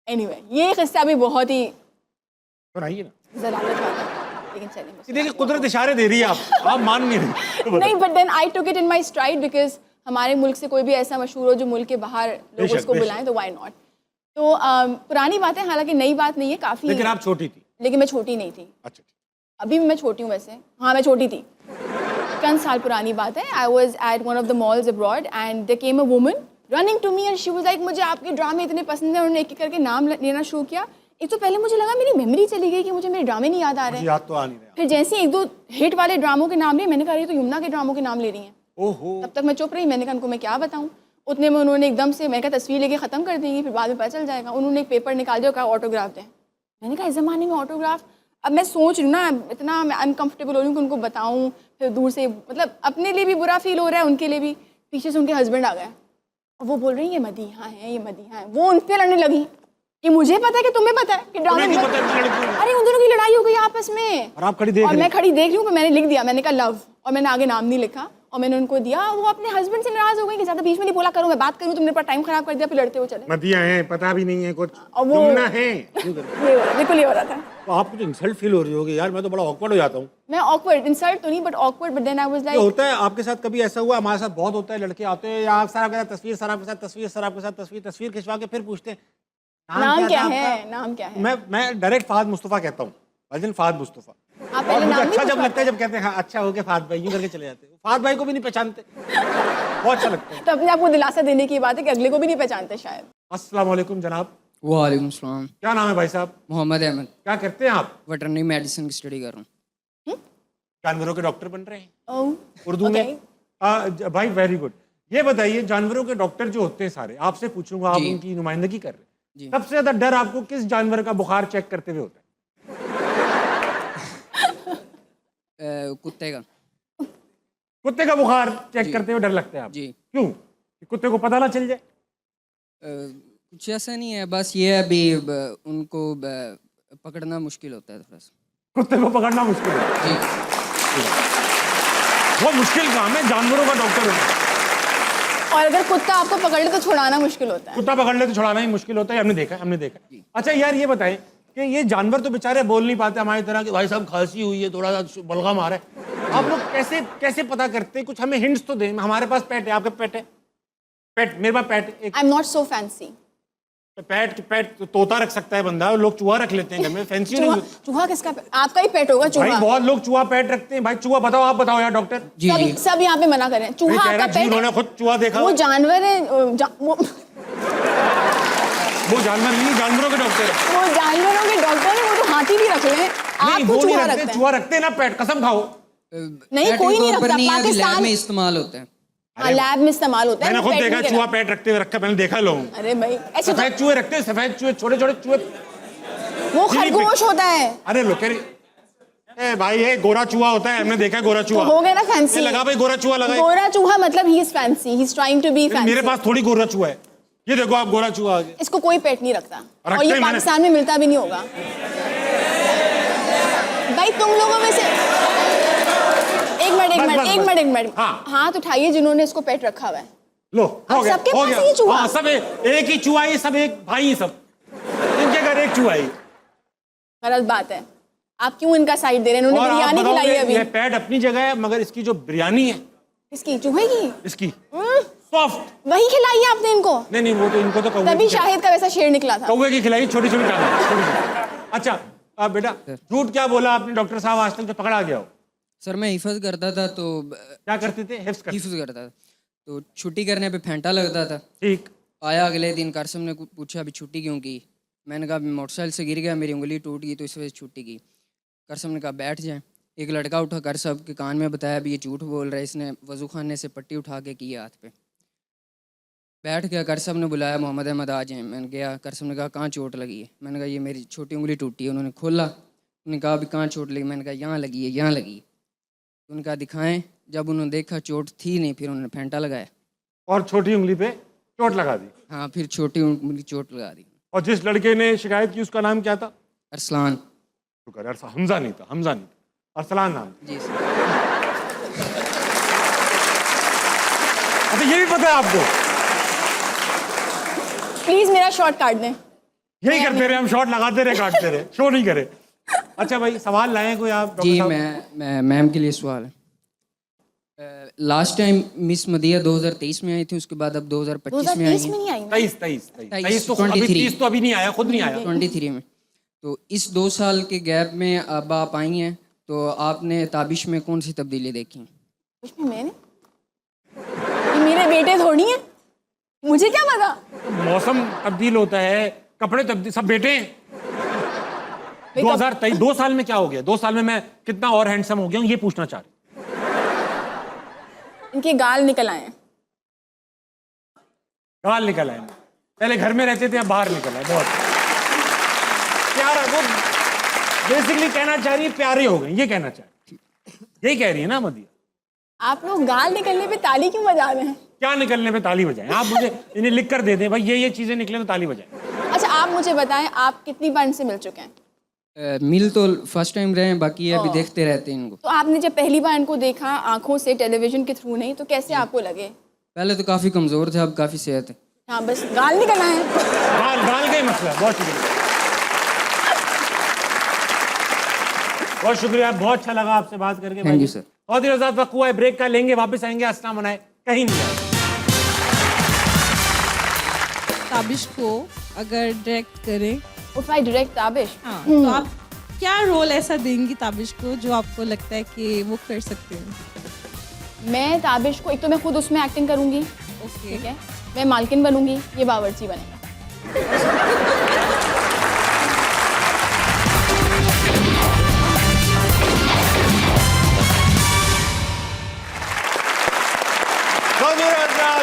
एनीवे, ये किस्सा भी बहुत ही सुनाइए ना। जलालत वाला है, लेकिन चलें। देखिए, कुदरत इशारे दे रही है, आप मान नहीं रहे। नहीं, but then I took it in my stride, because हमारे मुल्क से कोई भी ऐसा मशहूर हो जो मुल्क के बाहर लोग बेशक, उसको बेशक। बुलाएं, तो व्हाई नॉट। तो पुरानी बात है, हालांकि नई बात नहीं है, काफ़ी। लेकिन आप छोटी थी? लेकिन मैं छोटी नहीं थी। अच्छा, अभी भी मैं छोटी हूँ वैसे। हाँ, मैं छोटी थी। चंद साल पुरानी बात है। I was at one of the malls abroad and there came a woman running to me and she was like, मुझे आपके ड्रामे इतने पसंद है। उन्होंने एक एक करके नाम लेना शुरू किया। एक तो पहले मुझे लगा मेरी मेमोरी चली गई कि मुझे मेरे ड्रामे नहीं याद आ रहे मुझे हैं। याद तो आ नहीं रहा। फिर जैसे ही एक दो हिट वाले ड्रामों के नाम लिए, मैंने कहा ये तो यमुना के ड्रामों के नाम ले रही हैं। ओहो। तब तक मैं चुप रही। मैंने कहा उनको मैं क्या बताऊँ। उतने में उन्होंने एकदम से, मैं कहा तस्वीर लेके ख़त्म कर देंगी, फिर बाद में पता चल जाएगा। उन्होंने एक पेपर निकाल दिया और कहा ऑटोग्राफ दें। मैंने कहा इस ज़माने में ऑटोग्राफ। अब मैं सोच रही हूँ ना, इतना मैं अनकम्फर्टेबल हो रही हूँ कि उनको बताऊँ। फिर दूर से, मतलब अपने लिए भी बुरा फील हो रहा है, उनके लिए भी। पीछे से उनके हस्बैंड आ गए और वो बोल रही हैं ये मदीहा है, ये मदीहा है। वो उन पे लड़ने लगी कि मुझे पता है कि तुम्हें पता है कि ड्रामे में, अरे उन दोनों की लड़ाई हो गई आपस में। और आप खड़ी देख और रही? मैं खड़ी देख रही हूँ। मैंने लिख दिया, मैंने कहा लव, और मैंने आगे नाम नहीं लिखा और मैंने उनको दिया। वो अपने हस्बैंड से नाराज हो गई कि ज्यादा बीच में नहीं बोला करूँ, मैं बात करूँ, तुमने पर टाइम खराब कर दिया। फिर लड़ते हुए चले। मदिया है, पता भी नहीं है कुछ, और वो यमुना है। बिल्कुल ये हो रहा था। तो आपको तो इंसल्ट फील हो रही होगी यार, मैं तो बड़ा ऑकवर्ड हो जाता हूँ। मैं ऑकवर्ड, इंसल्ट तो नहीं but awkward, but then I was ये लाइक, होता है आपके साथ कभी ऐसा हुआ? हमारे साथ बहुत होता है, लड़के आते हैं यार, सर आपके साथ तस्वीर, सर आपके साथ तस्वीर, सर आपके साथ तस्वीर, तस्वीर खिंचवा के फिर पूछते हैं नाम क्या था है, आपका? नाम क्या है। मैं डायरेक्ट फाद मुस्तफा कहता हूँ, भाईजान फाद मुस्तफा। आप और पहले मुझे नाम अच्छा नहीं जब लगता है जब कहते हैं हाँ अच्छा हो गया फाद भाई, यूं करके चले जाते हैं। फाद भाई को भी नहीं पहचानते, बहुत अच्छा लगता है। तो अपने आप को दिलासा देने की बात है कि अगले को भी नहीं पहचानते शायद। अस्सलाम वालेकुम जनाब। वालेकुम सलाम। क्या नाम है भाई साहब? मोहम्मद अहमद। क्या करते हैं आप? वेटरनरी मेडिसिन की स्टडी कर रहा हूँ। जानवरों के डॉक्टर बन रहे हैं ओह, उर्दू में? भाई वेरी गुड। ये बताइए, जानवरों के डॉक्टर जो होते हैं सारे, आपसे पूछूंगा, आप जी। उनकी नुमाइंदगी कर रहे हैं, जी। सबसे ज्यादा डर आपको किस जानवर का बुखार चेक करते हुए होता है? कुत्ते का। कुत्ते का बुखार चेक करते हुए डर लगता है आपको? जी। क्यों? कि कुत्ते को पता ना चल जाए? कुछ ऐसा नहीं है, बस ये अभी उनको पकड़ना मुश्किल होता है थोड़ा सा। कुत्ते को पकड़ना मुश्किल है? जी। वो मुश्किल काम है जानवरों का डॉक्टर होना। और अगर कुत्ता आपको पकड़ ले तो छुड़ाना मुश्किल होता है। कुत्ता पकड़ ले तो छुड़ाना ही मुश्किल होता है, हमने देखा हमने देखा। अच्छा यार ये बताएं कि ये जानवर तो बेचारे बोल नहीं पाते हमारी तरह कि भाई साहब खांसी हुई है, थोड़ा सा बलगम आ रहा है, आप लोग कैसे कैसे पता करते हैं? कुछ हमें हिंट्स तो दें। हमारे पास पेट है, आपके पेट है? पेट, मेरे पास पेट एक I am not so fancy. Pet तो तोता रख सकता है बंदा, लोग चूहा रख लेते हैं घर में, फैंसी नहीं। चूहा किसका आपका ही पेट होगा भाई चूहा। बहुत लोग चूहा पेट रखते हैं। भाई चूहा बताओ, आप बताओ यार डॉक्टर। जी जी सब यहाँ पे मना करें। चूहा आपका पेट उन्होंने है? खुद चूहा देखा। वो जानवर है, वो जानवर नहीं, जानवरों के डॉक्टर है। वो जानवरों के डॉक्टर है, वो तो हाथी भी रख लें। नहीं आपको वो नहीं चूहा रखते, रखते हैं? चूहा रखते हैं ना पेट, कसम खाओ। नहीं, पेट कोई के नहीं तौर पर रखता। नहीं है, अभी लैब पाकिस्तान में इस्तेमाल होते हैं। हाँ, लैब में इस्तेमाल होता है। मैंने वो खुद पेट देखा नहीं चूहा करता। पेट रखते हुए रखा, मैंने देखा लोगों। अरे भाई ऐसे सफेद चूहे रखते हैं, सफेद चूहे, छोटे छोटे चूहे। वो खरगोश होता है। अरे लो कह रही ए भाई ये गोरा चूहा होता है, हमने देखा है गोरा चूहा। हो गया ना ये फैंसी। लगा भाई गोरा चूहा लगा है। गोरा चूहा मतलब he is fancy, he is trying to be fancy. मेरे पास थोड़ी गोरा चूहा है, ये देखो आप गोरा चूहा आ गया। इसको कोई पेट नहीं रखता और रखते ये हैं मैंने। पाकिस्तान में मिलता भी नहीं होगा। भाई तुम लोगों में से एक मिनट हाँ। हाथ उठाइए जिन्होंने इसको पेट रखा हुआ है। लो अब हो गया, सबके हो पास गया। ही चूहा? हाँ, सब एक ही चूहा है, सब एक भाई ही सब, इनके घर एक चूहा है। गलत बात है, आप क्यों इनका साइड दे रहे हैं? और उन्होंने आप बिरयानी खिलाई है बताओगे अभी। ये पेट अपनी जगह है, मगर इसकी जो बिरयानी है इसकी चूहे की इसकी सॉफ्ट। वही खिलाई है आपने इनको? नहीं वो तो इनको तो कौवे तभी की शाहिद का वैसा शेर निकला था। कौवे की खिलाई, छोटी छोटी टांगे। अच्छा अब बेटा झूठ क्या बोला आपने डॉक्टर साहब आज तक जो पकड़ा गया हो? सर मैं हिफज करता था तो क्या करते थे? हिफ्स करते। हिफ्ज करता था तो छुट्टी करने पे फेंटा लगता था। ठीक। आया अगले दिन करसम ने पूछा अभी छुट्टी क्यों की? मैंने कहा मोटरसाइकिल से गिर गया, मेरी उंगली टूट गई तो इस वजह से छुट्टी की। करसम ने कहा बैठ जाए। एक लड़का उठा कर सब के कान में बताया अभी ये झूठ बोल रहा है, इसने वजू खाने से पट्टी उठा के की हाथ पे। बैठ गया, करसम ने बुलाया मोहम्मद अहमद आ जाए। मैंने गया, करसम ने कहा कहाँ चोट लगी है? मैंने कहा ये मेरी छोटी उंगली टूटी है। उन्होंने खोला, उन्होंने कहा अभी कहाँ चोट लगी? मैंने कहा यहाँ लगी है, यहाँ लगी है। उन्होंने कहा दिखाएं। जब उन्होंने देखा चोट थी नहीं, फिर उन्होंने फेंटा लगाया और छोटी उंगली पे चोट लगा दी। हाँ, फिर छोटी उंगली चोट लगा दी। और जिस लड़के ने शिकायत की उसका नाम क्या था? अरसलान। शुक्र है, हमजा नहीं था, हमजा नहीं था, अरसलान नाम था। जी सर। अच्छा ये भी पता है आपको? प्लीज मेरा शॉट काट दें। यही करते रहे हम, शॉट लगाते रहे काटते रहे, शो नहीं करे। अच्छा भाई सवाल लाए कोई आप डॉक्टर जी साहब? मैं मैम के लिए सवाल है। लास्ट टाइम मिस मदिया 2023 में आई थी, उसके बाद अब 2025 में आई 2030 में हैं। नहीं आई ना? 23 तो अभी 30 तो अभी नहीं आया, खुद नहीं आया। 23 में। तो इस 2 साल के गैप में अब आप आई हैं, तो आपने ताबिश में कौन सी तब्दीली देखी? कुछ भी मैंने ये मेरे बेटे थोड़ी हैं, मुझे क्या पता? मौसम तब्दील होता है, कपड़े तब्दील, सब बेटे हैं। 2023 2 साल में क्या हो गया? 2 साल में मैं कितना और हैंडसम हो गया हूँ, ये पूछना चाह रहे। इनके गाल निकल आए हैं। गाल निकल आए, पहले घर में रहते थे अब बाहर निकल आए। बहुत प्यारा, वो बेसिकली कहना चाह रही है प्यारे हो गए, ये कहना चाह रही, यही कह रही है ना मदिया? आप लोग गाल निकलने पे ताली क्यों बजा रहे हैं? क्या निकलने पे ताली बजाएं? आप मुझे इन्हें लिख कर दे दें भाई ये चीजें निकले तो ताली बजाएं। अच्छा आप मुझे बताएं, आप कितनी बार इनसे मिल चुके हैं? मिल तो फर्स्ट टाइम रहे हैं, बाकी ये अभी देखते रहते हैं इनको। तो आपने जब पहली बार इनको देखा आंखों से, टेलीविजन के थ्रू नहीं, तो कैसे आपको लगे? पहले तो काफ़ी कमज़ोर थे, अब काफ़ी सेहत है। हाँ बस गाल निकल आए हैं। गाल का ही मसला है। बहुत शुक्रिया, बहुत शुक्रिया, बहुत अच्छा लगा आपसे बात करके। Thank you sir. बहुत ही आजाद वक्त हुआ है, ब्रेक का लेंगे, वापस आएंगे। अस्सलाम मनाए, कहीं नहीं जाए। ताबिश को अगर डायरेक्ट करें, If I direct ताबिश, हाँ, तो आप क्या रोल ऐसा देंगी ताबिश को जो आपको लगता है कि वो कर सकते हैं? मैं ताबिश को, एक तो मैं खुद उसमें एक्टिंग करूंगी, ओके। ठीक है, मैं मालकिन बनूंगी, ये बावर्ची बनेगा।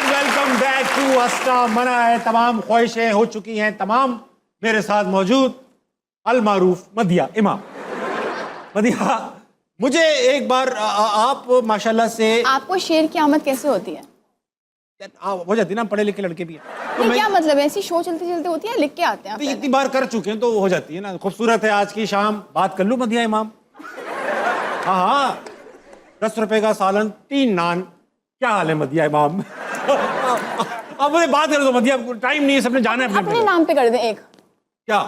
वेलकम बैक टू अस्सलाम मना है। तमाम ख्वाहिशें हो चुकी हैं तमाम। मेरे साथ मौजूद अल मारूफ मदिया इमाम। मदिया, मुझे एक बार आप माशाल्लाह से, आपको शेर की आमद कैसे होती है? हो जाती ना, पढ़े लिखे लड़के भी हैं तो ये मैं क्या मतलब है? ऐसी शो चलते चलते होती है, लिख के आते हैं आप तो पहले? इतनी बार कर चुके हैं तो हो जाती है ना। खूबसूरत है आज की शाम, बात कर लूं मदिया इमाम? हाँ 10 रुपए का सालन, 3 नान। क्या हाल है मदिया इमाम? अब मुझे बात कर दो मदिया, टाइम नहीं है, सबने जाना है अपने अपने अपने। नाम पे कर दें एक क्या?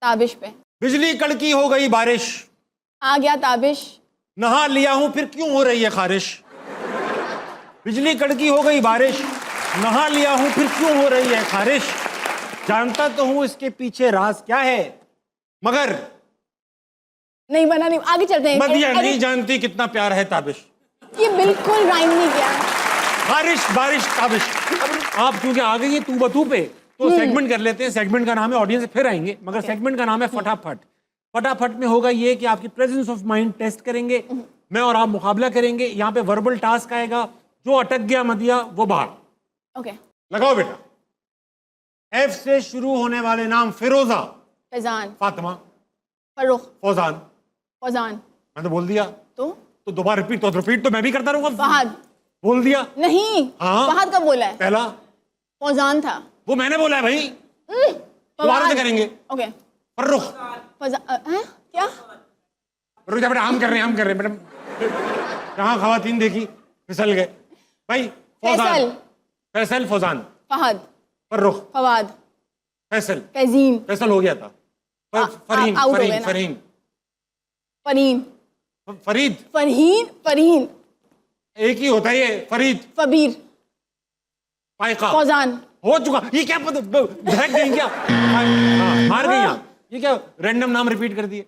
ताबिश पे। बिजली कड़की हो गई बारिश, आ गया ताबिश। नहा लिया हूं फिर क्यों हो रही है खारिश। बिजली कड़की हो गई बारिश, नहा लिया हूं फिर क्यों हो रही है खारिश। जानता तो हूं इसके पीछे राज क्या है, मगर नहीं बना, नहीं, आगे चलते हैं। मदिया अरे, नहीं जानती कितना प्यार है ताबिश। ये बिल्कुल राइम नहीं किया। बारिश बारिश ताबिश। आप क्योंकि आ गई है तू बतू पे, तो सेगमेंट कर लेते हैं। सेगमेंट का नाम है, ऑडियंस से फिर आएंगे, मगर सेगमेंट का नाम है फटाफट। फटाफट में होगा ये कि आपकी प्रेजेंस ऑफ माइंड टेस्ट करेंगे, मैं और आप मुकाबला करेंगे। यहाँ पे वर्बल टास्क आएगा, जो अटक गया मदिया वो बाहर। ओके। लगाओ बेटा। एफ से शुरू होने वाले नाम, फिरोजा, फैजान, फातिमा, फर्रुख, फौजान। फौजान। मैं तो बोल दिया, तो तो दोबारा रिपीट तो मैं भी करता रहूंगा। फहद। बोल दिया। नहीं, हाँ। फहद कब बोला है? पहला फौजान था। वो मैंने बोला है भाई, दोबारा से करेंगे। ओके। फर्रुख। हैं? क्या? रुक जा बेटा, हम कर रहे हैं बेटा। जहाँ खवातीन देखी फिसल गए भाई। फौजान, फैसल, फौजान, फहद, फर्रुख, फवाद, फैसल। फैजीन, फैसल हो गया था। फरीन, आउट हो गए फरीन, ना। फरीन, फरीन, फरीद। फरहीन, फरहीन, एक ही होता है ये, फरीद। फबीर, पायका। फौजान। हो चुका। ये क्या पता, बहक गई क्या? हाँ, मार गई आप। ये क्या रैंडम नाम रिपीट कर दिए।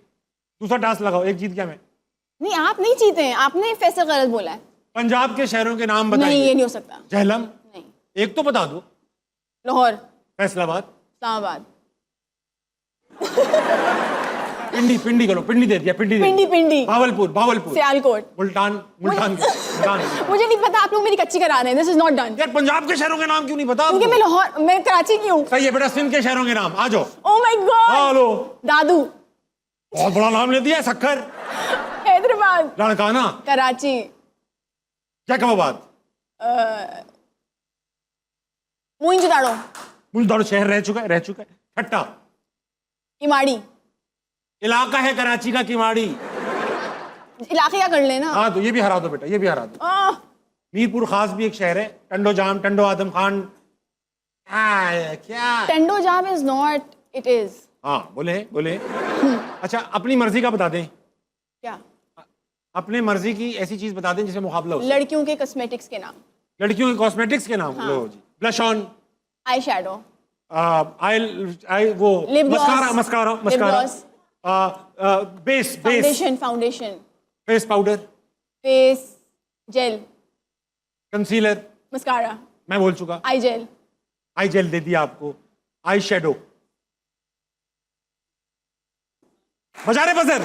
दूसरा टास्क लगाओ, एक जीत गया मैं। नहीं, आप नहीं जीते हैं, आपने फैसल गलत बोला है। पंजाब के शहरों के नाम नहीं, ये बताइए। नहीं हो सकता। झेलम, नहीं। एक तो बता दो। लाहौर, फैसलाबाद, इस्लामाबाद, पिंडी, पिंडी करो, पिंडी दे दिया, पिंडी दे पिंडी, दिया। पिंडी, भावलपुर, भावलपुर, सियालकोट। मुल्तान, मुल्तान, मुल्तान। मुझे नहीं पता, आप लोग मेरी कच्ची करा रहे हैं। This is not done. यार पंजाब के शहरों के नाम क्यों नहीं पता क्योंकि आपको? मैं लाहौर, मैं कराची की हूँ। सही है बेटा, सिंध के शहरों के नाम आ जाओ। Oh my God. हेलो, दादू, बहुत बड़ा नाम ले दिया। सक्खर, हैदराबाद, लाड़काना, कराची, जैकबाबाद, मोइंजोदाड़ो, मुल्तान शहर रह चुका है। ठट्टा, इमाड़ी। इलाका है कराची का किमाड़ी। इलाके का कर लेना। हाँ तो ये भी हरा दो बेटा, ये भी हरा दो। मीरपुर खास भी एक शहर है। टंडो जाम, टंडो आदम खान। क्या? टेंडो जाम इज नॉट, इट इज। हाँ बोले बोले। अच्छा अपनी मर्जी का बता दें, क्या? अपने मर्जी की ऐसी चीज बता दें जिसे मुकाबला हो। लड़कियों के कॉस्मेटिक्स के नाम। लड़कियों के कॉस्मेटिक्स के नाम। लो जी, ब्लश ऑन, आई शैडो, आई वो lip gloss, mascara, mascara, lip mascara, gloss, base, base, foundation, foundation, face powder, face gel, concealer, mascara, मैं बोल चुका। आई जेल, आई जेल दे दिया आपको। आई शेडो, बजा रहे बजर।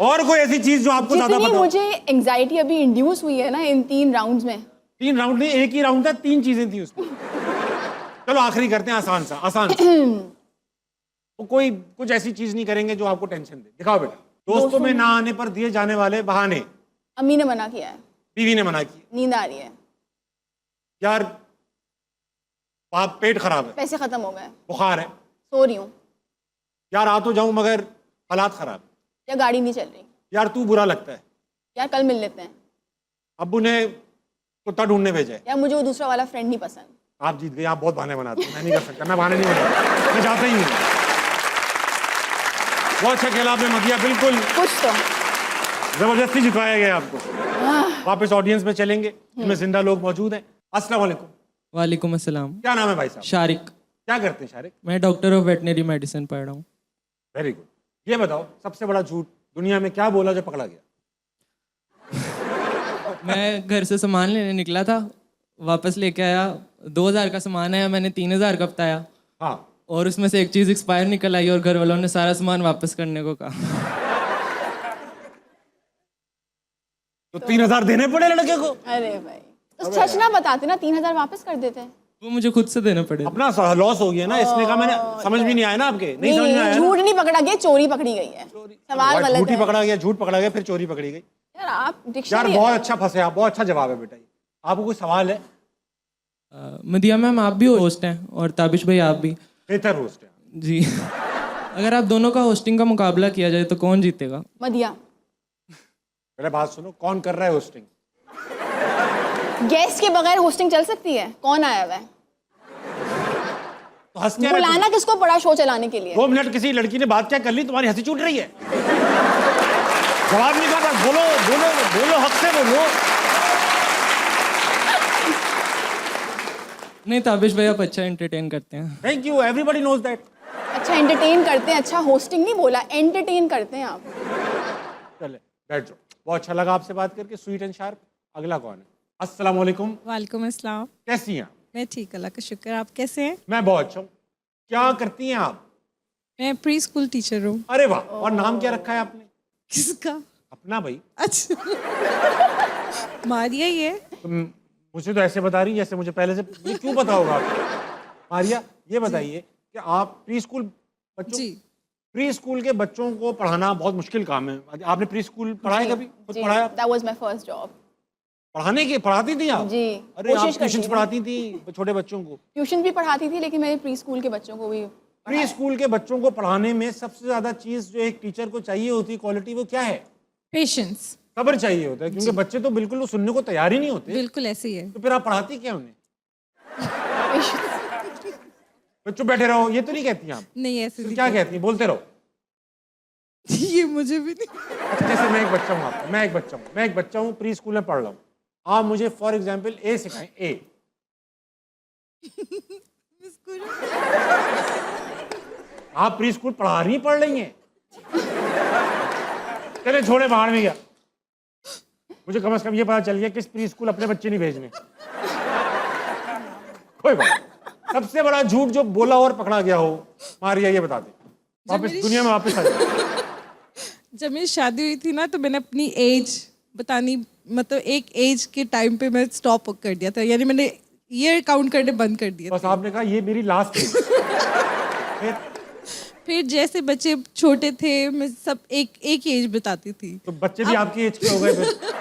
और कोई ऐसी चीज जो आपको ज्यादा जितनी पता हो? मुझे एंजाइटी अभी इंड्यूस हुई है ना इन 3 राउंड्स में। 3 राउंड नहीं, एक ही राउंड था, 3 चीजें थी उसमें। चलो आखिरी करते हैं, आसान सा, आसान सा। वो कोई कुछ ऐसी चीज नहीं करेंगे जो आपको टेंशन दे। दिखाओ बेटा। दोस्तों में ना आने पर दिए जाने वाले बहाने। अम्मी ने मना किया है, बीवी ने मना की। नींद आ रही है, यार बाप पेट खराब है, पैसे खत्म हो गए, बुखार है, सो रही हूँ, यार आ तो जाऊं मगर हालात खराब है, या गाड़ी नहीं चल रही, यार तू बुरा लगता है, यार कल मिल लेते हैं, अब्बू ने कुत्ता ढूंढने भेजा है। या मुझे वो दूसरा वाला फ्रेंड नहीं पसंद। आप जीत गए। आप बहुत बहाने बनाते हैं, मैं नहीं कर सकता, मैं बहाने नहीं बनाता, मैं जाता ही नहीं। बहुत अच्छा खेला आपने मदिया, बिल्कुल कुछ तो जबरदस्ती जितवाया गया आपको। वापस ऑडियंस में चलेंगे, इसमें जिंदा लोग मौजूद हैं। अस्सलाम वालेकुम। वालेकुम अस्सलाम। क्या नाम है भाई साहब? शारिक। क्या करते हैं शारिक? मैं डॉक्टर ऑफ वेटनरी मेडिसिन पढ़ रहा हूँ। Very good. ये बताओ सबसे बड़ा झूठ दुनिया में क्या बोला जो पकड़ा गया? मैं घर से सामान लेने निकला था, वापस लेके आया, 2000 का सामान आया, मैंने 3000 का बताया, हाँ, और उसमें से एक चीज़ एक्सपायर निकल आई और घर वालों ने सारा सामान वापस करने को कहा। तो 3000 देने पड़े लड़के को? अरे भाई तो सच ना बताते ना, 3000 वापस कर देते। वो मुझे खुद से देना पड़ेगा। अपना लॉस हो गया ना, इसने कहा मैंने, समझ भी नहीं आया ना आपके, नहीं समझ में आया ना? झूठ नहीं पकड़ा गया, चोरी पकड़ी गई है। सवाल गलत झूठ ही है पकड़ा गया, झूठ पकड़ा गया, फिर चोरी पकड़ी गई। यार। आप यार डिक्शनरी बहुत अच्छा फंसे आप, बहुत अच्छा जवाब है बेटा। आपको कोई सवाल है? मदिया मैम आप भी होस्ट हैं और ताबिश भाई आप भी। बेहतर होस्ट है जी। अगर आप दोनों का होस्टिंग का मुकाबला किया जाए तो कौन जीतेगा? मदिया। पहले बात सुनो, कौन कर रहा है होस्टिंग? गेस्ट के बगैर होस्टिंग चल सकती है? कौन आया हुआ है? तो हंस क्या रहे बुलाना किसको पड़ा शो चलाने के लिए? 2 मिनट किसी लड़की ने बात क्या कर ली, तुम्हारी हंसी छूट रही है? जवाब नहीं देना, बोलो बोलो बोलो, हक से बोलो। नहीं ताबिश भाई आप अच्छा एंटरटेन करते हैं। Thank you, everybody knows that. अच्छा एंटरटेन करते हैं, अच्छा होस्टिंग नहीं बोला, एंटरटेन करते हैं आप। चले बैठ जाओ, बहुत अच्छा लगा आपसे बात करके, स्वीट एंड शार्प। अगला कौन है? अस्सलाम वालेकुम, वालेकुम अस्सलाम। कैसी हैं? मैं ठीक, अल्लाह का शुक्र। आप कैसे हैं? मैं बहुत अच्छा हूँ। क्या करती हैं आप? मैं प्री स्कूल टीचर हूँ। अरे वाह, और नाम क्या रखा है आपने? किसका? अपना भाई। अच्छा मारिया ही है। तुम मुझे तो ऐसे बता रही जैसे मुझे पहले से, ये क्यों पता होगा आपको? मारिया, ये बताइए कि आप प्री स्कूल बच्चों, जी प्री स्कूल के बच्चों को पढ़ाना बहुत मुश्किल काम है। आपने प्री स्कूल पढ़ाया कभी? खुद पढ़ाया? That was my first job. पढ़ाती थी आप? जी, अरे आप कोशिश करती ट्यूशन थी। पढ़ाती थी छोटे बच्चों को? ट्यूशन भी पढ़ाती थी, लेकिन मैंने प्री स्कूल के बच्चों को भी प्री स्कूल के बच्चों को पढ़ाने में सबसे ज्यादा चीज जो एक टीचर को चाहिए होती है क्वालिटी, वो क्या है? पेशेंस। सब्र चाहिए होता है, क्योंकि बच्चे तो बिल्कुल वो सुनने को तैयार ही नहीं होते। बिल्कुल ऐसे ही है। तो फिर आप पढ़ाती क्या उन्हें? बच्चों बैठे रहो, ये तो नहीं कहती आप? नहीं ऐसे तो नहीं क्या कहती हैं? बोलते रहो। ये मुझे भी नहीं। अच्छा, जैसे मैं एक बच्चा हूँ, आपका मैं एक बच्चा हूँ, प्री स्कूल में पढ़ रहा हूँ। आप मुझे फॉर एग्जाम्पल ए सिखाएं, ए। आप प्री स्कूल पढ़ रही हैं? चले छोड़े, बाहर में गया। मुझे कम से कम ये पता चल गया किस प्री स्कूल अपने बच्चे नहीं भेजने। कोई बात। सबसे बड़ा झूठ जो बोला और पकड़ा गया हो, मारिया ये बता दे, वापस दुनिया में वापस आ जाए। जब मेरी शादी हुई थी ना, तो मैंने अपनी एज बतानी, मतलब एक एज के टाइम पे मैं स्टॉप कर दिया था, यानी मैंने ईयर काउंट करने बंद कर दिया बस था। आपने कहा ये मेरी लास्ट है। फिर जैसे बच्चे छोटे थे, मैं सब एक ही एज बताती थी। तो बच्चे भी आपकी एज के हो गए फिर?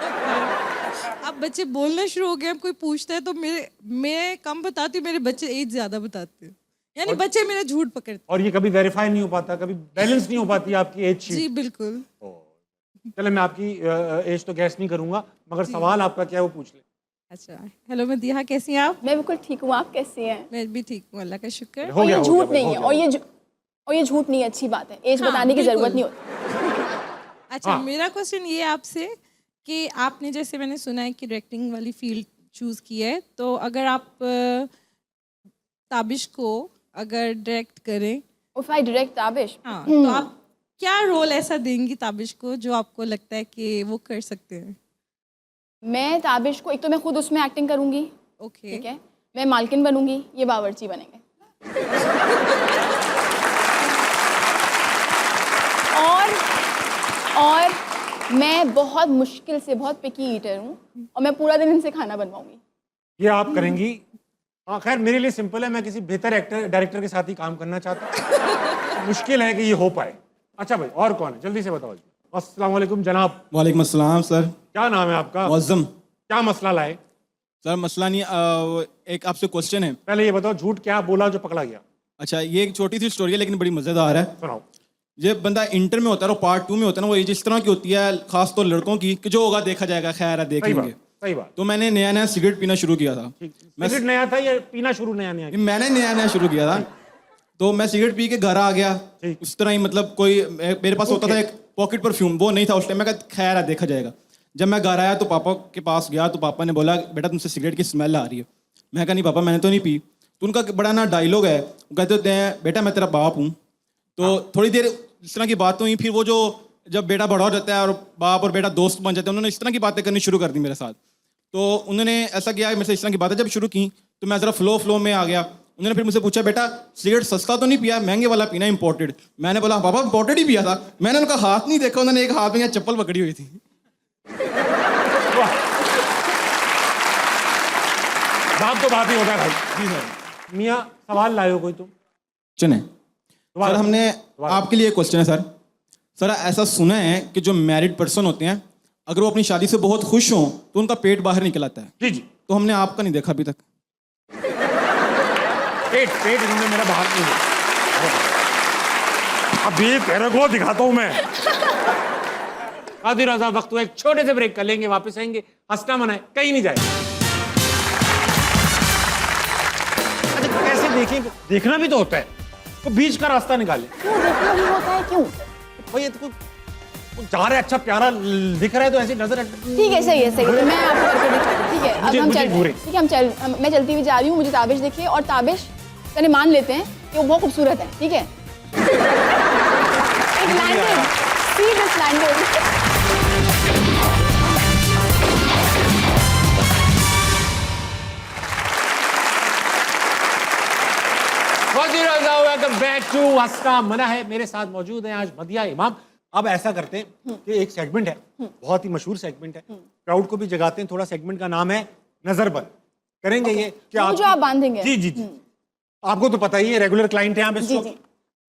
अब बच्चे बोलना शुरू हो गए, अब कोई पूछता है तो मैं कम बताती हूँ, मेरे बच्चे एज ज्यादा बताते हैं, यानी बच्चे मेरा झूठ पकड़ते। और ये कभी वेरीफाई नहीं हो पाता, कभी बैलेंस नहीं हो पाती आपकी एज शीट? जी बिल्कुल। चले, मैं आपकी एज तो गैस नहीं करूंगा, मगर सवाल आपका क्या है वो पूछ ले। अच्छा, हेलो मदीहा, कैसी हैं आप? मैं बिल्कुल ठीक हूँ, आप कैसी हैं? मैं भी ठीक हूँ, अल्लाह का शुक्र। हो और गया, ये हो झूठ गया, नहीं हो है, गया। और ये झूठ नहीं है, अच्छी बात है, एज हाँ, बताने की बिल्कुल। जरूरत नहीं होती। अच्छा, हाँ। मेरा क्वेश्चन ये है आपसे कि आपने, जैसे मैंने सुना है कि डायरेक्टिंग वाली फील्ड चूज की है, तो अगर आप ताबिश को अगर डायरेक्ट करें, इफ आई डायरेक्ट ताबिश, हाँ, तो आप क्या रोल ऐसा देंगी ताबिश को जो आपको लगता है कि वो कर सकते हैं? मैं ताबिश को, एक तो मैं खुद उसमें एक्टिंग करूंगी, ओके। ठीक है, मैं मालकिन बनूंगी, ये बावर्ची बनेंगे। और मैं बहुत मुश्किल से, बहुत पिकी ईटर हूँ, और मैं पूरा दिन इनसे खाना बनवाऊंगी। ये आप करेंगी? हाँ, खैर मेरे लिए सिंपल है, मैं किसी बेहतर डायरेक्टर के साथ ही काम करना चाहता हूँ। मुश्किल है कि ये हो पाए। अच्छा भाई, और कौन है? जल्दी से बताओ जी। अस्सलाम वालेकुम जनाब। वालेकुम अस्सलाम सर। क्या नाम है आपका? मुअज्जम। क्या मसला लाए? सर मसला नहीं, एक आपसे क्वेश्चन है। पहले ये बताओ, झूठ क्या बोला जो पकड़ा गया? अच्छा, ये एक छोटी सी स्टोरी है लेकिन बड़ी मज़ेदार है। सुनाओ। ये बंदा इंटर में होता है और पार्ट 2 में होता है ना, वो एज इस तरह की होती है, खास तौर लड़कों की, कि जो होगा देखा जाएगा, खैर है सही देखेंगे। बात, सही बात। तो मैंने नया नया सिगरेट पीना शुरू किया था। सिगरेट नया था या पीना शुरू नया नया? मैंने नया नया शुरू किया था, तो मैं सिगरेट पी के घर आ गया। ठीक। उस तरह ही, मतलब कोई मेरे पास होता था एक पॉकेट परफ्यूम, वो नहीं था उस टाइम। मैं कहा खैर है देखा जाएगा। जब मैं घर आया तो पापा के पास गया, तो पापा ने बोला बेटा तुमसे सिगरेट की स्मेल आ रही है। मैं कहा नहीं पापा, मैंने तो नहीं पी। तो उनका बड़ा ना डायलॉग है, वो कहते होते हैं बेटा मैं तेरा बाप हूँ। तो थोड़ी देर इस तरह की बातें हुई। फिर वो जो जब बेटा बड़ा हो जाता है और बाप और बेटा दोस्त बन जाते हैं, उन्होंने इस तरह की बातें करनी शुरू कर दी मेरे साथ। तो उन्होंने ऐसा किया, मेरे से इस तरह की बातें जब शुरू की तो मैं ज़रा फ्लो में आ गया। उन्होंने फिर मुझसे पूछा बेटा सिगरेट सस्ता तो नहीं पिया, महंगे वाला पीना, इंपोर्टेड। मैंने बोला पापा इंपोर्टेड ही पिया था। मैंने उनका हाथ नहीं देखा, उन्होंने एक हाथ में चप्पल पकड़ी हुई थी। बाप तो बाप ही होता है भाई। जी सर। मियाँ, सवाल लाए हो कोई तुम? चुने सर, हमने आपके लिए क्वेश्चन है सर। सर ऐसा सुना है कि जो मैरिड पर्सन होते हैं, अगर वो अपनी शादी से बहुत खुश हों तो उनका पेट बाहर निकल आता है। जी जी। तो हमने आपका नहीं देखा अभी तक। पेट इन्होंने मेरा बाहर नहीं दिया। अभी तेरे को दिखाता हूं मैं। कादिर रजा, वक्त हुआ एक छोटे से ब्रेक कर लेंगे, वापस आएंगे। हंसना मनाए, कहीं नहीं जाएगा। अच्छा कैसे देखें, देखना भी तो होता है, तो बीच का रास्ता निकाले। क्यों देखना भी होता है, क्यों? भाई ये तो जा रहा है, अच्छा प्यारा दिख रहा है तो ऐसी नजर। ठीक है, सही है, सही है, तो मैं आपको करके दिखाती हूँ। ठीक है, अब मुझे- हम मुझे चल घूरे। ठीक है, मैं चलती हुई जा रही हूँ, मुझे ताबिश देखिए, और ताबिश कने मान लेते हैं कि वो बहुत खूबसूरत है। ठीक है, It landed. See, this landed. Welcome back to Hansna Mana है। मेरे साथ मौजूद हैं आज मदिया इमाम। अब ऐसा करते हैं कि एक सेगमेंट है, बहुत ही मशहूर सेगमेंट है, क्राउड को भी जगाते हैं थोड़ा। सेगमेंट का नाम है नजर बंद। करेंगे ये कि वो जो आप बांधेंगे। जी जी जी, आपको तो पता ही है, रेगुलर क्लाइंट है आप इस जी, वक्त। जी।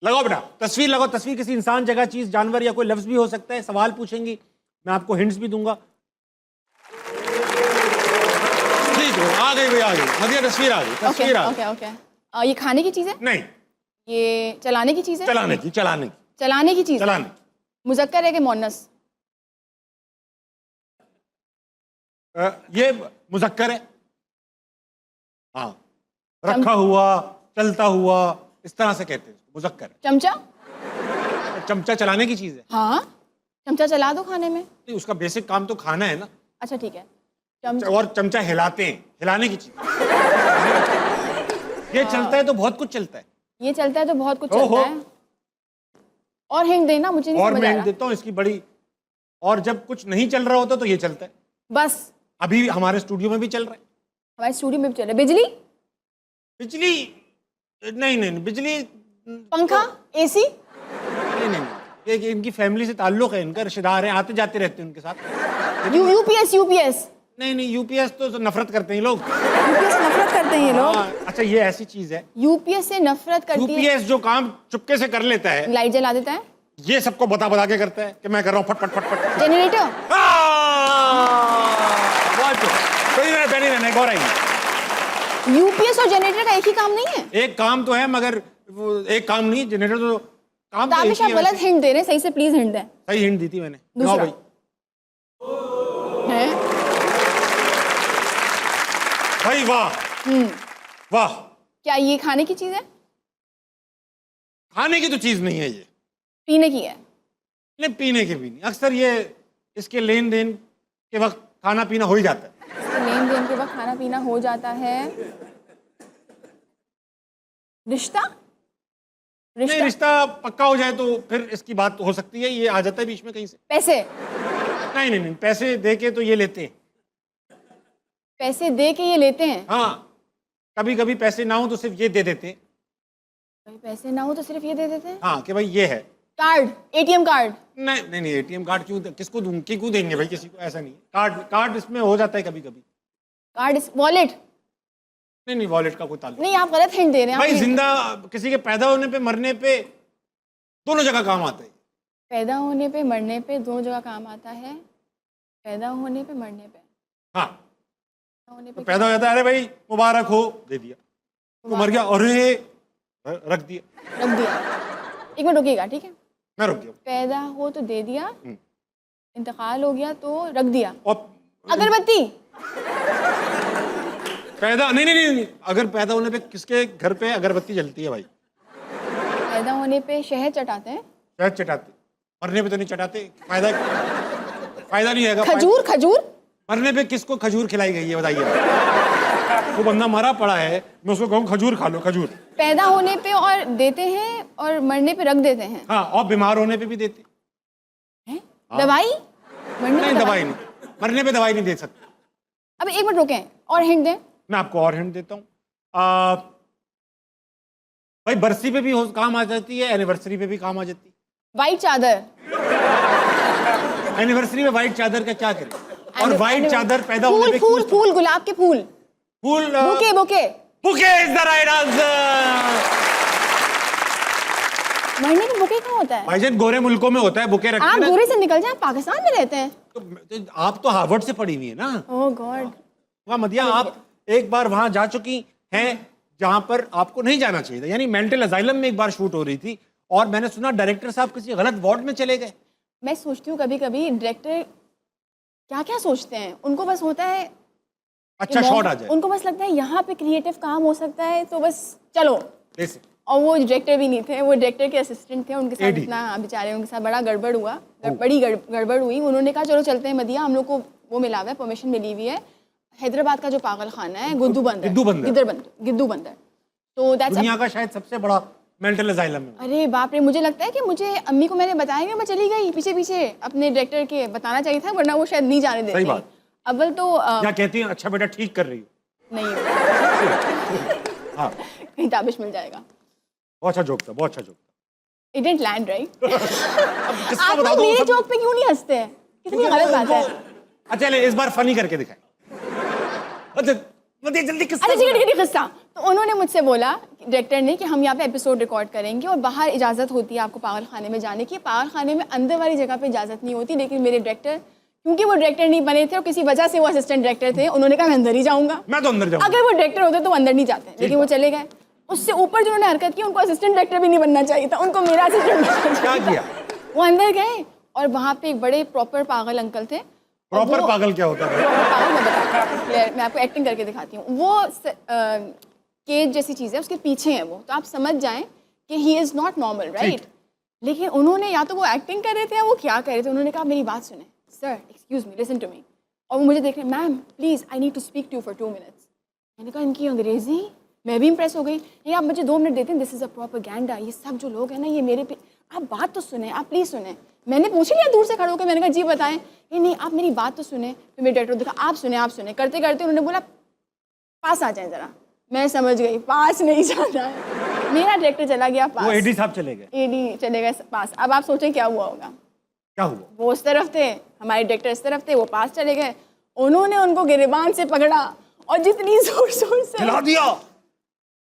लगाओ बेटा, तस्वीर लगाओ। तस्वीर किसी इंसान, जगह, चीज, जानवर या कोई लफ्ज भी हो सकता है। सवाल पूछेंगी, मैं आपको हिंट्स भी दूंगा। ठीक है, आ गई भाई, आ गई मदिया, तस्वीर आ गई, ओके तस्वीर आ गई। Okay okay. ये खाने की चीज़ है? नहीं, ये चलाने की चीज़ है? चलाने की, चलाने की, चलाने की चीज़? चलाने की। मुज़क्कर है कि मुअन्नस? ये मुज़क्कर है। हाँ, रखा हुआ, चलता हुआ, इस तरह से कहते हैं मुज़क्कर है। चमचा? चमचा चलाने की चीज है। हाँ, चमचा चला दो खाने में। नहीं, उसका बेसिक काम तो खाना है ना। अच्छा ठीक है, चमचा। और चमचा हिलाते हैं, हिलाने की चीज। ये चलता है तो बहुत कुछ चलता है। ये चलता है तो बहुत कुछ ओहो। चलता है। और हिंट देना, मुझे नहीं और समझ मैं आ हिंट रहा। देता हूँ इसकी बड़ी। और जब कुछ नहीं चल रहा होता तो ये चलता है। बस अभी हमारे स्टूडियो में भी चल रहा है। हमारे स्टूडियो में भी चल रहा है। बिजली? बिजली नहीं नहीं नहीं, बिजली पंखा? एसी? नहीं नहीं नहीं। ये इनकी फैमिली से ताल्लुक है, इनका रिश्तेदार है, आते जाते रहते हैं उनके साथ। यूपीएस? यूपीएस? नहीं नहीं, यूपीएस तो नफरत करते हैं ये लोग। यूपीएस से नफरत करते हैं ये लोग। हाँ, अच्छा ये ऐसी चीज है, यूपीएस से नफरत करती है। यूपीएस जो काम चुपके से कर लेता है, लाइट जला देता है। ये सबको बता बता के करता है कि मैं कर रहा हूँ, फट फट फट फट। जनरेटर? यूपीएस और जनरेटर का एक ही काम नहीं है? एक काम तो है, मगर वो एक काम नहीं, जनरेटर तो काम तो एक ताबिश ही आप है गलत वैसे। हिंट दे रहे हैं, सही से प्लीज हिंट दें। सही हिंट दी थी मैंने। दूसरा। जाओ भाई। है? भाई वाह वाह। क्या ये खाने की चीज है? खाने की तो चीज नहीं है ये। पीने की है? नहीं, पीने की भी नहीं। अक्सर ये इसके लेन देन के वक्त खाना पीना हो ही जाता है। लेन देन के वक्त खाना पीना हो जाता है। रिश्ता? नहीं, रिश्ता पक्का हो जाए तो फिर इसकी बात हो सकती है, ये आ जाता है बीच में कहीं से। पैसे? नहीं नहीं नहीं, पैसे दे के तो ये लेते हैं। पैसे दे के ये लेते हैं? हाँ, कभी कभी पैसे ना हो तो सिर्फ ये दे देते हैं। भाई पैसे ना हो तो सिर्फ ये दे देते हैं? हाँ कि भाई ये है। कार्ड? ATM card? नहीं नहीं नहीं, एटीएम कार्ड किसको दूं, क्यों देंगे भाई किसी को, ऐसा नहीं। कार्ड कार्ड इसमें हो जाता है कभी कभी। कार्ड? वॉलेट? नहीं नहीं, वॉलेट का कोई ताल्लुक नहीं, आप गलत हिंट दे रहे हैं। भाई। आप जिंदा किसी के पैदा होने पे, मरने पे, दोनों जगह काम आता है। पैदा होने पे मरने पे दोनों जगह काम आता है। पैदा होने पे मरने पे। हाँ, होने तो पे पैदा हो जाता है, अरे भाई मुबारक हो, दे दिया। तो मर गया, अरे रख दिया। रख दिया। एक मिनट रुकिएगा, ठीक है? मैं रुक गया। पैदा हो तो दे दिया, इंतकाल हो गया तो रख दिया। और अगरबत्ती? पैदा नहीं नहीं नहीं नहीं, अगर पैदा होने पे किसके घर पे अगरबत्ती जलती है भाई? पैदा होने पे शहद चटाते हैं। शायद चटाते, मरने पे तो नहीं चटाते। फायदा फायदा नहीं है। खजूर? खजूर? मरने पे किसको खजूर खिलाई गई है बताइए? वो बंदा मरा पड़ा है, मैं उसको कहूँ खजूर खा लो, खजूर। पैदा होने पे और देते हैं और मरने पे रख देते हैं। हाँ, और बीमार होने पे भी देते। हैं? दवाई? मरने नहीं, पे दवाई नहीं, मरने पे दवाई नहीं दे सकते। अब एक मिनट रुकें और हिंट दें। मैं आपको और हिंट देता हूँ। भाई बरसी पे भी काम आ जाती है, एनिवर्सरी पे भी काम आ जाती है। वाइट चादर? एनिवर्सरी में वाइट चादर का क्या करें? और वाइट चादर पैदा होने फूल? पे फूल? फूल? गुलाब के फूल? फूल bouquet? Bouquet? Bouquet is the right answer. मरने पे बुके कहाँ होता है? भाईजान गोरे मुल्कों में होता है, बुके रखते आप हैं ना। गोरे से निकल जाए, पाकिस्तान में रहते हैं। तो आप तो हार्वर्ड से पढ़ी हुई है ना। ओह गॉड। वाह मदिया, आप एक बार वहां जा चुकी हैं जहां पर आपको नहीं जाना चाहिए था। यानी मेंटल अजाइलम में एक बार शूट हो रही थी और मैंने सुना डायरेक्टर साहब किसी गलत वार्ड में चले गए। मैं सोचती हूँ कभी कभी डायरेक्टर क्या क्या सोचते हैं, उनको बस होता है अच्छा शॉट आ जाए उनको बस लगता है यहाँ पे क्रिएटिव काम हो सकता है तो बस चलो। जैसे और वो डायरेक्टर भी नहीं थे, वो डायरेक्टर के असिस्टेंट थे, उनके साथ AD इतना बेचारे उनके साथ बड़ा गड़बड़ हुआ, गड़बड़ हुई। उन्होंने कहा चलो चलते हैं मदिया, हम लोग को वो मिला हुआ है, परमिशन मिली हुई है, हैदराबाद का जो पागल खाना है गुद्दू बंदर। तो दैट्स दुनिया का शायद सबसे बड़ा मेंटल असाइलम है। अरे बाप रे, मुझे लगता है कि मुझे अम्मी को मैंने बताया कि मैं चली गई पीछे पीछे अपने डायरेक्टर के, बताना चाहिए था वरना वो शायद नहीं जाने देती। सही बात। अव्वल तो या कहती हैं अच्छा बेटा ठीक कर रही हो। नहीं हाँ कहीं ताबिश मिल जाएगा। बहुत अच्छा जोक था, बहुत अच्छा जोक था। It didn't land right. किसका आप बता लोग दो मेरे सब- जोक पे क्यों नहीं हंसते हैं? कितनी गलत बात है। अच्छा चले इस बार फनी करके दिखाएं। अच्छा बताइए जल्दी किसका अच्छा ठीक है किस्सा। तो उन्होंने मुझसे बोला डायरेक्टर ने कि हम यहाँ पे एपिसोड रिकॉर्ड करेंगे और बाहर इजाज़त होती है आपको पागल खाने में जाने की। पागल खाने में अंदर वाली जगह पे इजाज़त नहीं होती, लेकिन मेरे डायरेक्टर क्योंकि वो डायरेक्टर नहीं बने थे और किसी वजह से वो असिस्टेंट डायरेक्टर थे, उन्होंने कहा मैं अंदर ही जाऊँगा। मैं तो अंदर जाऊंगा। अगर वो डायरेक्टर होते तो वो अंदर नहीं जाते, लेकिन वो चले गए। उससे ऊपर जो उन्होंने हरकत की, उनको असिस्टेंट डायरेक्टर भी नहीं बनना चाहिए था, उनको मेरा असिस्टेंट क्या किया? वो अंदर गए और वहाँ पे एक बड़े प्रॉपर पागल अंकल थे। और प्रॉपर वो- पागल क्या होता है? प्रॉपर पागल मैं बताती हूँ, मैं आपको एक्टिंग करके दिखाती हूँ। वो केज जैसी चीज़ है, उसके पीछे है वो, तो आप समझ जाएं कि he is not normal right. लेकिन उन्होंने या तो वो एक्टिंग कर रहे थे या वो क्या कर रहे थे, उन्होंने कहा मेरी बात सुने sir, excuse me, listen to me. और वो मुझे देख रहे, ma'am please I need to speak to you for 2 minutes. मैंने कहा इनकी अंग्रेज़ी, मैं भी इंप्रेस हो गई। नहीं आप मुझे 2 मिनट देते हैं, दिस इज़ अ प्रोपेगेंडा, ये सब जो लोग हैं ना ये मेरे पे, आप बात तो सुने, आप प्लीज़ सुने। मैंने पूछ लिया दूर से खड़े होकर, मैंने कहा जी बताएं। ये नहीं आप मेरी बात तो सुने। फिर मेरे डायरेक्टर देखा, आप सुने। करते करते उन्होंने बोला पास आ जाए ज़रा। मैं समझ गई पास नहीं जाना है। मेरा डायरेक्टर चला गया पास, वो एडी साहब चले गए। एडी चले गए पास। अब आप सोचें क्या हुआ होगा। क्या हुआ? वो उस तरफ थे, हमारे डायरेक्टर इस तरफ थे, वो पास चले गए। उन्होंने उनको गिरेबान से पकड़ा और जितनी जोर जोर से हिला दिया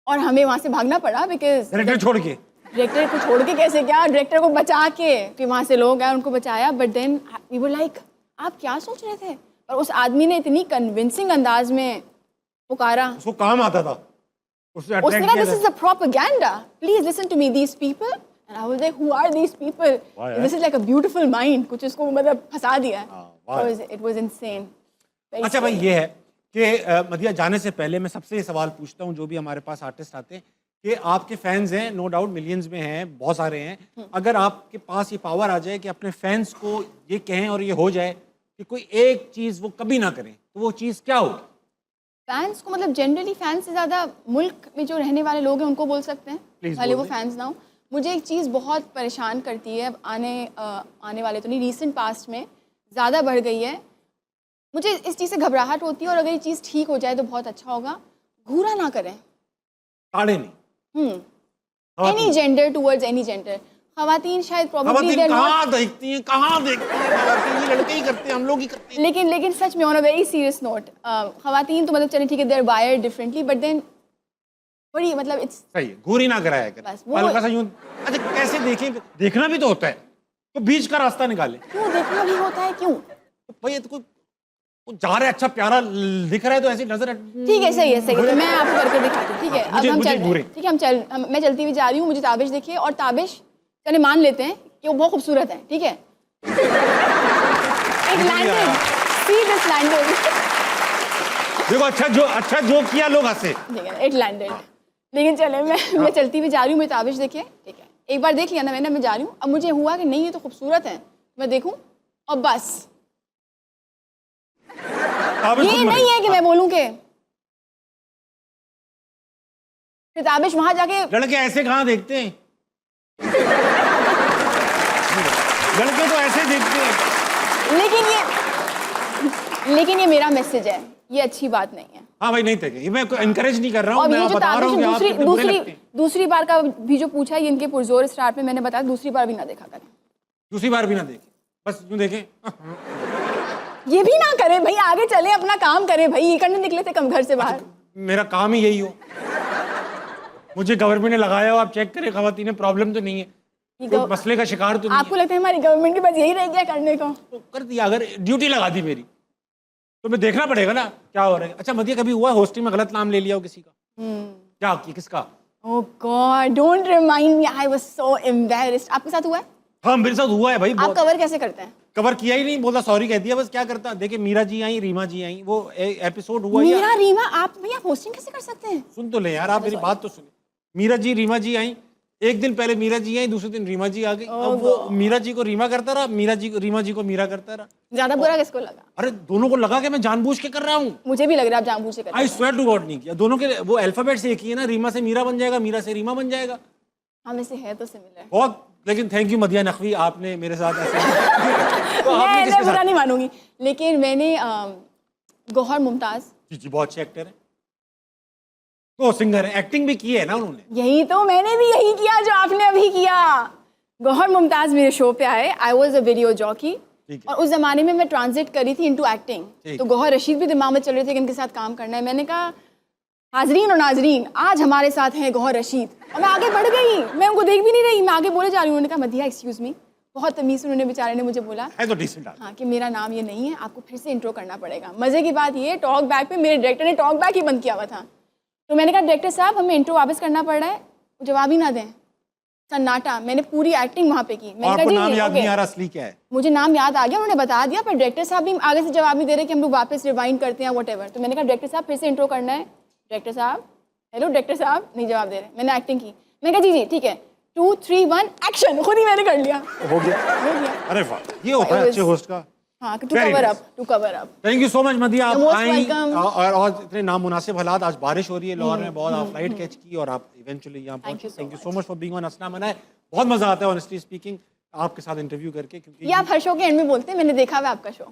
और हमें वहाँ से भागना पड़ा बिकॉज डायरेक्टर छोड़ के। डायरेक्टर को छोड़ के कैसे, क्या डायरेक्टर को बचा के, फिर वहाँ से लोग आए उनको बचाया। But then we were like आप क्या सोच रहे थे? और उस आदमी ने इतनी कन्विंसिंग अंदाज में पुकारा, उसको काम आता था, उसने उसने अट्रैक्ट कहा किया this is a propaganda, please listen to me, these people. And I was like who are these people, this is like a beautiful mind. कुछ उसको मतलब फंसा दिया है। It was insane. अच्छा भाई ये है कि मदिया जाने से पहले मैं सबसे ये सवाल पूछता हूँ जो भी हमारे पास आर्टिस्ट आते हैं कि आपके फैंस हैं, नो डाउट मिलियंस में हैं, बहुत सारे हैं। अगर आपके पास ये पावर आ जाए कि अपने फैंस को ये कहें और ये हो जाए कि कोई एक चीज़ वो कभी ना करें, तो वो चीज़ क्या होगी? फैंस को मतलब जनरली फैंस से ज़्यादा मुल्क में जो रहने वाले लोग हैं उनको बोल सकते हैं, Please भले वो बोल दें। फैंस ना हो। मुझे एक चीज़ बहुत परेशान करती है, आने वाले तो नहीं, रीसेंट पास्ट में ज़्यादा बढ़ गई है। मुझे इस चीज़ से घबराहट होती है और अगर ये चीज़ ठीक हो जाए तो बहुत अच्छा होगा। घूरा ना करें ताड़े नहीं। Any gender towards any gender. ख़वातीन शायद प्रॉब्लली खवातीन कहाँ देखती हैं, कहाँ देखती हैं खवातीन? ये लड़के ही करते हैं, हम लोग ही करते हैं। लेकिन सच में on a very serious note, ख़वातीन तो मतलब चलें ठीक है, they are wired differently, but then बड़ी मतलब इट्स सही है, घूरी ना कराया कर, बस वो- हल्का सा यूं। अच्छा कैसे देखें? देखना भी तो होता है, तो बीच का रास्ता निकाले। क्यों देखना भी होता है क्यों? तो भाई ये तो कोई जा रहा है, अच्छा प्यारा दिख रहा है तो ऐसी नजर ठीक है सही है तो मैं आपको करके दिखाती हूँ। ठीक है अब मुझे- हम मुझे चल रहे घूरे। हैं, ठीक है मैं चलती हुई जा रही हूँ, मुझे ताबिश देखिए और ताबिश चले मान लेते हैं कि वो बहुत खूबसूरत है, ठीक है। It landed, see this landed. देखो अच्छा जो किया लोग हंसे। ठीक है इट लैंडेड। लेकिन चले मैं चलती हुई जा रही हूँ, मुझे ताबिश देखिए, ठीक है। एक बार देख लिया ना मैंने, मैं जा रही हूँ। अब मुझे हुआ कि नहीं ये तो खूबसूरत है, मैं देखूँ और बस ताबिश ये खुद मरी। नहीं है कि मैं बोलूँ कि फिर ताबिश वहां जाके लड़के ऐसे कहाँ देखते हैं? लड़के तो ऐसे देखते हैं। लेकिन ये मेरा मैसेज है, ये अच्छी बात नहीं है। हाँ भाई नहीं देखे, मैं इनकरेज नहीं कर रहा हूँ, और मैं ये जो बता रहा हूँ कि आप ताबिश कितने बुरे लगते हैं। दूसरी बार का भी जो पूछा है, इनके पुरजोर स्टार पे मैंने बताया, दूसरी बार भी ना देखा करें। दूसरी बार भी ना देखे, बस यूं देखे। ये भी ना करें भाई, आगे चले अपना काम करें भाई, ये करने निकले थे कम घर से बाहर। मेरा काम ही यही हो, मुझे गवर्नमेंट ने लगाया हो, आप चेक करें खवातीन, प्रॉब्लम तो नहीं है, ये कोई गव- मसले का शिकार तो नहीं आपको लगता है हमारी गवर्नमेंट के पास यही रह गया करने को? है। तो कर दिया, अगर ड्यूटी लगा दी मेरी तो मैं देखना पड़ेगा ना क्या हो रहा है। अच्छा मदिया कभी हुआ होस्टिंग में गलत नाम ले लिया हो किसी का? क्या किसका? Oh God don't remind me, I was so embarrassed. आपके साथ हुआ है? हाँ मेरे साथ हुआ है भाई आप बहुत। कवर कैसे करते हैं? कवर किया ही नहीं, बोला सॉरी कह दिया बस, क्या करता। देखिए मीरा जी आई, रीमा जी आई, वो एपिसोड हुआ या मीरा रीमा, आप भैया होस्टिंग कैसे कर सकते हैं? सुन तो ले यार, आप मेरी बात तो सुने। मीरा जी रीमा जी आई, एक दिन पहले मीरा जी आई, दूसरे दिन रीमा जी आ गई। अब वो मीरा जी को रीमा करता रहा, मीरा जी को रीमा जी को मीरा करता रहा। ज्यादा बुरा किसको लगा? अरे दोनों को लगा कि मैं जानबूझ के कर रहा हूँ। मुझे भी लग रहा है आप जानबूझ के कर रहे आई हैं। स्वेयर टू गॉड नहीं किया। दोनों के वो अल्फाबेट से एक ही है ना, रीमा से मीरा बन जाएगा, मीरा से रीमा बन जाएगा। हम इसे है तो सिमिलर। बहुत, लेकिन थैंक यू मदिया नकवी, आपने मेरे साथ ऐसे तो आपने मैं किसके बुरा साथ? नहीं मानूंगी, लेकिन मैंने गौहर मुमताज, जी जी बहुत अच्छे एक्टर है, वो सिंगर है, एक्टिंग भी की है ना उन्होंने। यही तो मैंने भी यही किया जो आपने अभी किया। गौहर मुमताज मेरे शो पे आए, I was a video jockey, ठीक है। और उस जमाने में मैं ट्रांजिट करी थी इनटू एक्टिंग। ठीक तो गौहर रशीद भी दिमाग में चल रहे थे कि इनके साथ काम करना है। मैंने कहा हाजरीन और नाजरीन, आज हमारे साथ हैं गौहर रशीद, और मैं आगे बढ़ गई, मैं उनको देख भी नहीं रही, मैं आगे बोले जा रही हूँ। उन्होंने कहा मदिया एक्सक्यूज मी, बहुत तमीज़ से उन्होंने बेचारे ने मुझे बोला है तो डिसेंट आदमी। हाँ कि मेरा नाम ये नहीं है, आपको फिर से इंट्रो करना पड़ेगा। मज़े की बात ये, टॉक बैक पे मेरे डायरेक्टर ने टॉक बैक ही बंद किया हुआ था। तो मैंने कहा डायरेक्टर साहब हमें इंट्रो वापस करना पड़ रहा है, वो जवाब ही ना दें, सन्नाटा। मैंने पूरी एक्टिंग वहाँ पे की। मैंने आपको कहा नाम जी याद ओके। नहीं आ रहा असली क्या है? मुझे नाम याद आ गया, उन्होंने बता दिया, पर डायरेक्टर साहब भी आगे से जवाब नहीं दे रहे कि हम लोग वापस रिवाइंड करते हैं व्हाटएवर। तो मैंने कहा डायरेक्टर साहब फिर से इंट्रो करना है। डायरेक्टर साहब, हेलो डायरेक्टर साहब, नहीं जवाब दे रहे। मैंने एक्टिंग की, मैंने कहा जी जी ठीक है, 2 3 1 एक्शन, खुद ही मैंने कर लिया। हो गया। हो गया। अरे वाह, ये होता है अच्छे होस्ट का। हाँ, to Very cover nice. Up, to cover up. Thank you so much Madiya, आप You're most आई welcome. और इतने नामुनासिब हालात, आज बारिश हो रही है लाहौर में बहुत, आप फ्लाइट कैच की और आप इवेंचुअली यहाँ पहुंचे। you so thank you so much for being on हसना मनाए। बहुत मजा आता है ऑनेस्टली स्पीकिंग आपके साथ इंटरव्यू करके, क्योंकि ये आप हर शो के एंड में बोलते हैं, मैंने देखा हुआ है आपका शो।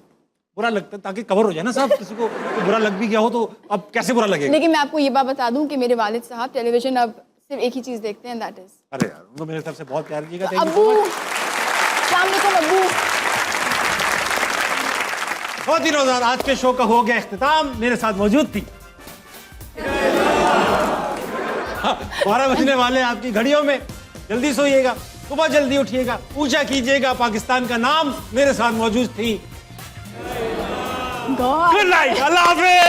बुरा लगता है ताकि कवर हो जाए ना साहब, किसी को बुरा लग भी गया हो तो अब कैसे बुरा लगेगा। लेकिन मैं आपको ये बात बता दूं कि मेरे वालिद साहब टेलीविजन अब सिर्फ एक ही चीज देखते हैं, दैट इज अरे यार उनको मेरे तरफ से बहुत प्यार किएगा। थैंक यू अब्बू। So much. अस्सलाम वालेकुम अब्बू। बहुत दिनों बाद आज के शो का हो गया इख्तिताम, मेरे साथ मौजूद थी 12 बजने वाले आपकी घड़ियों में। जल्दी सोइएगा, सुबह जल्दी उठिएगा, पूजा कीजिएगा, पाकिस्तान का नाम मेरे साथ मौजूद थी। गॉड। गुड नाइट, अल्लाह हाफिज।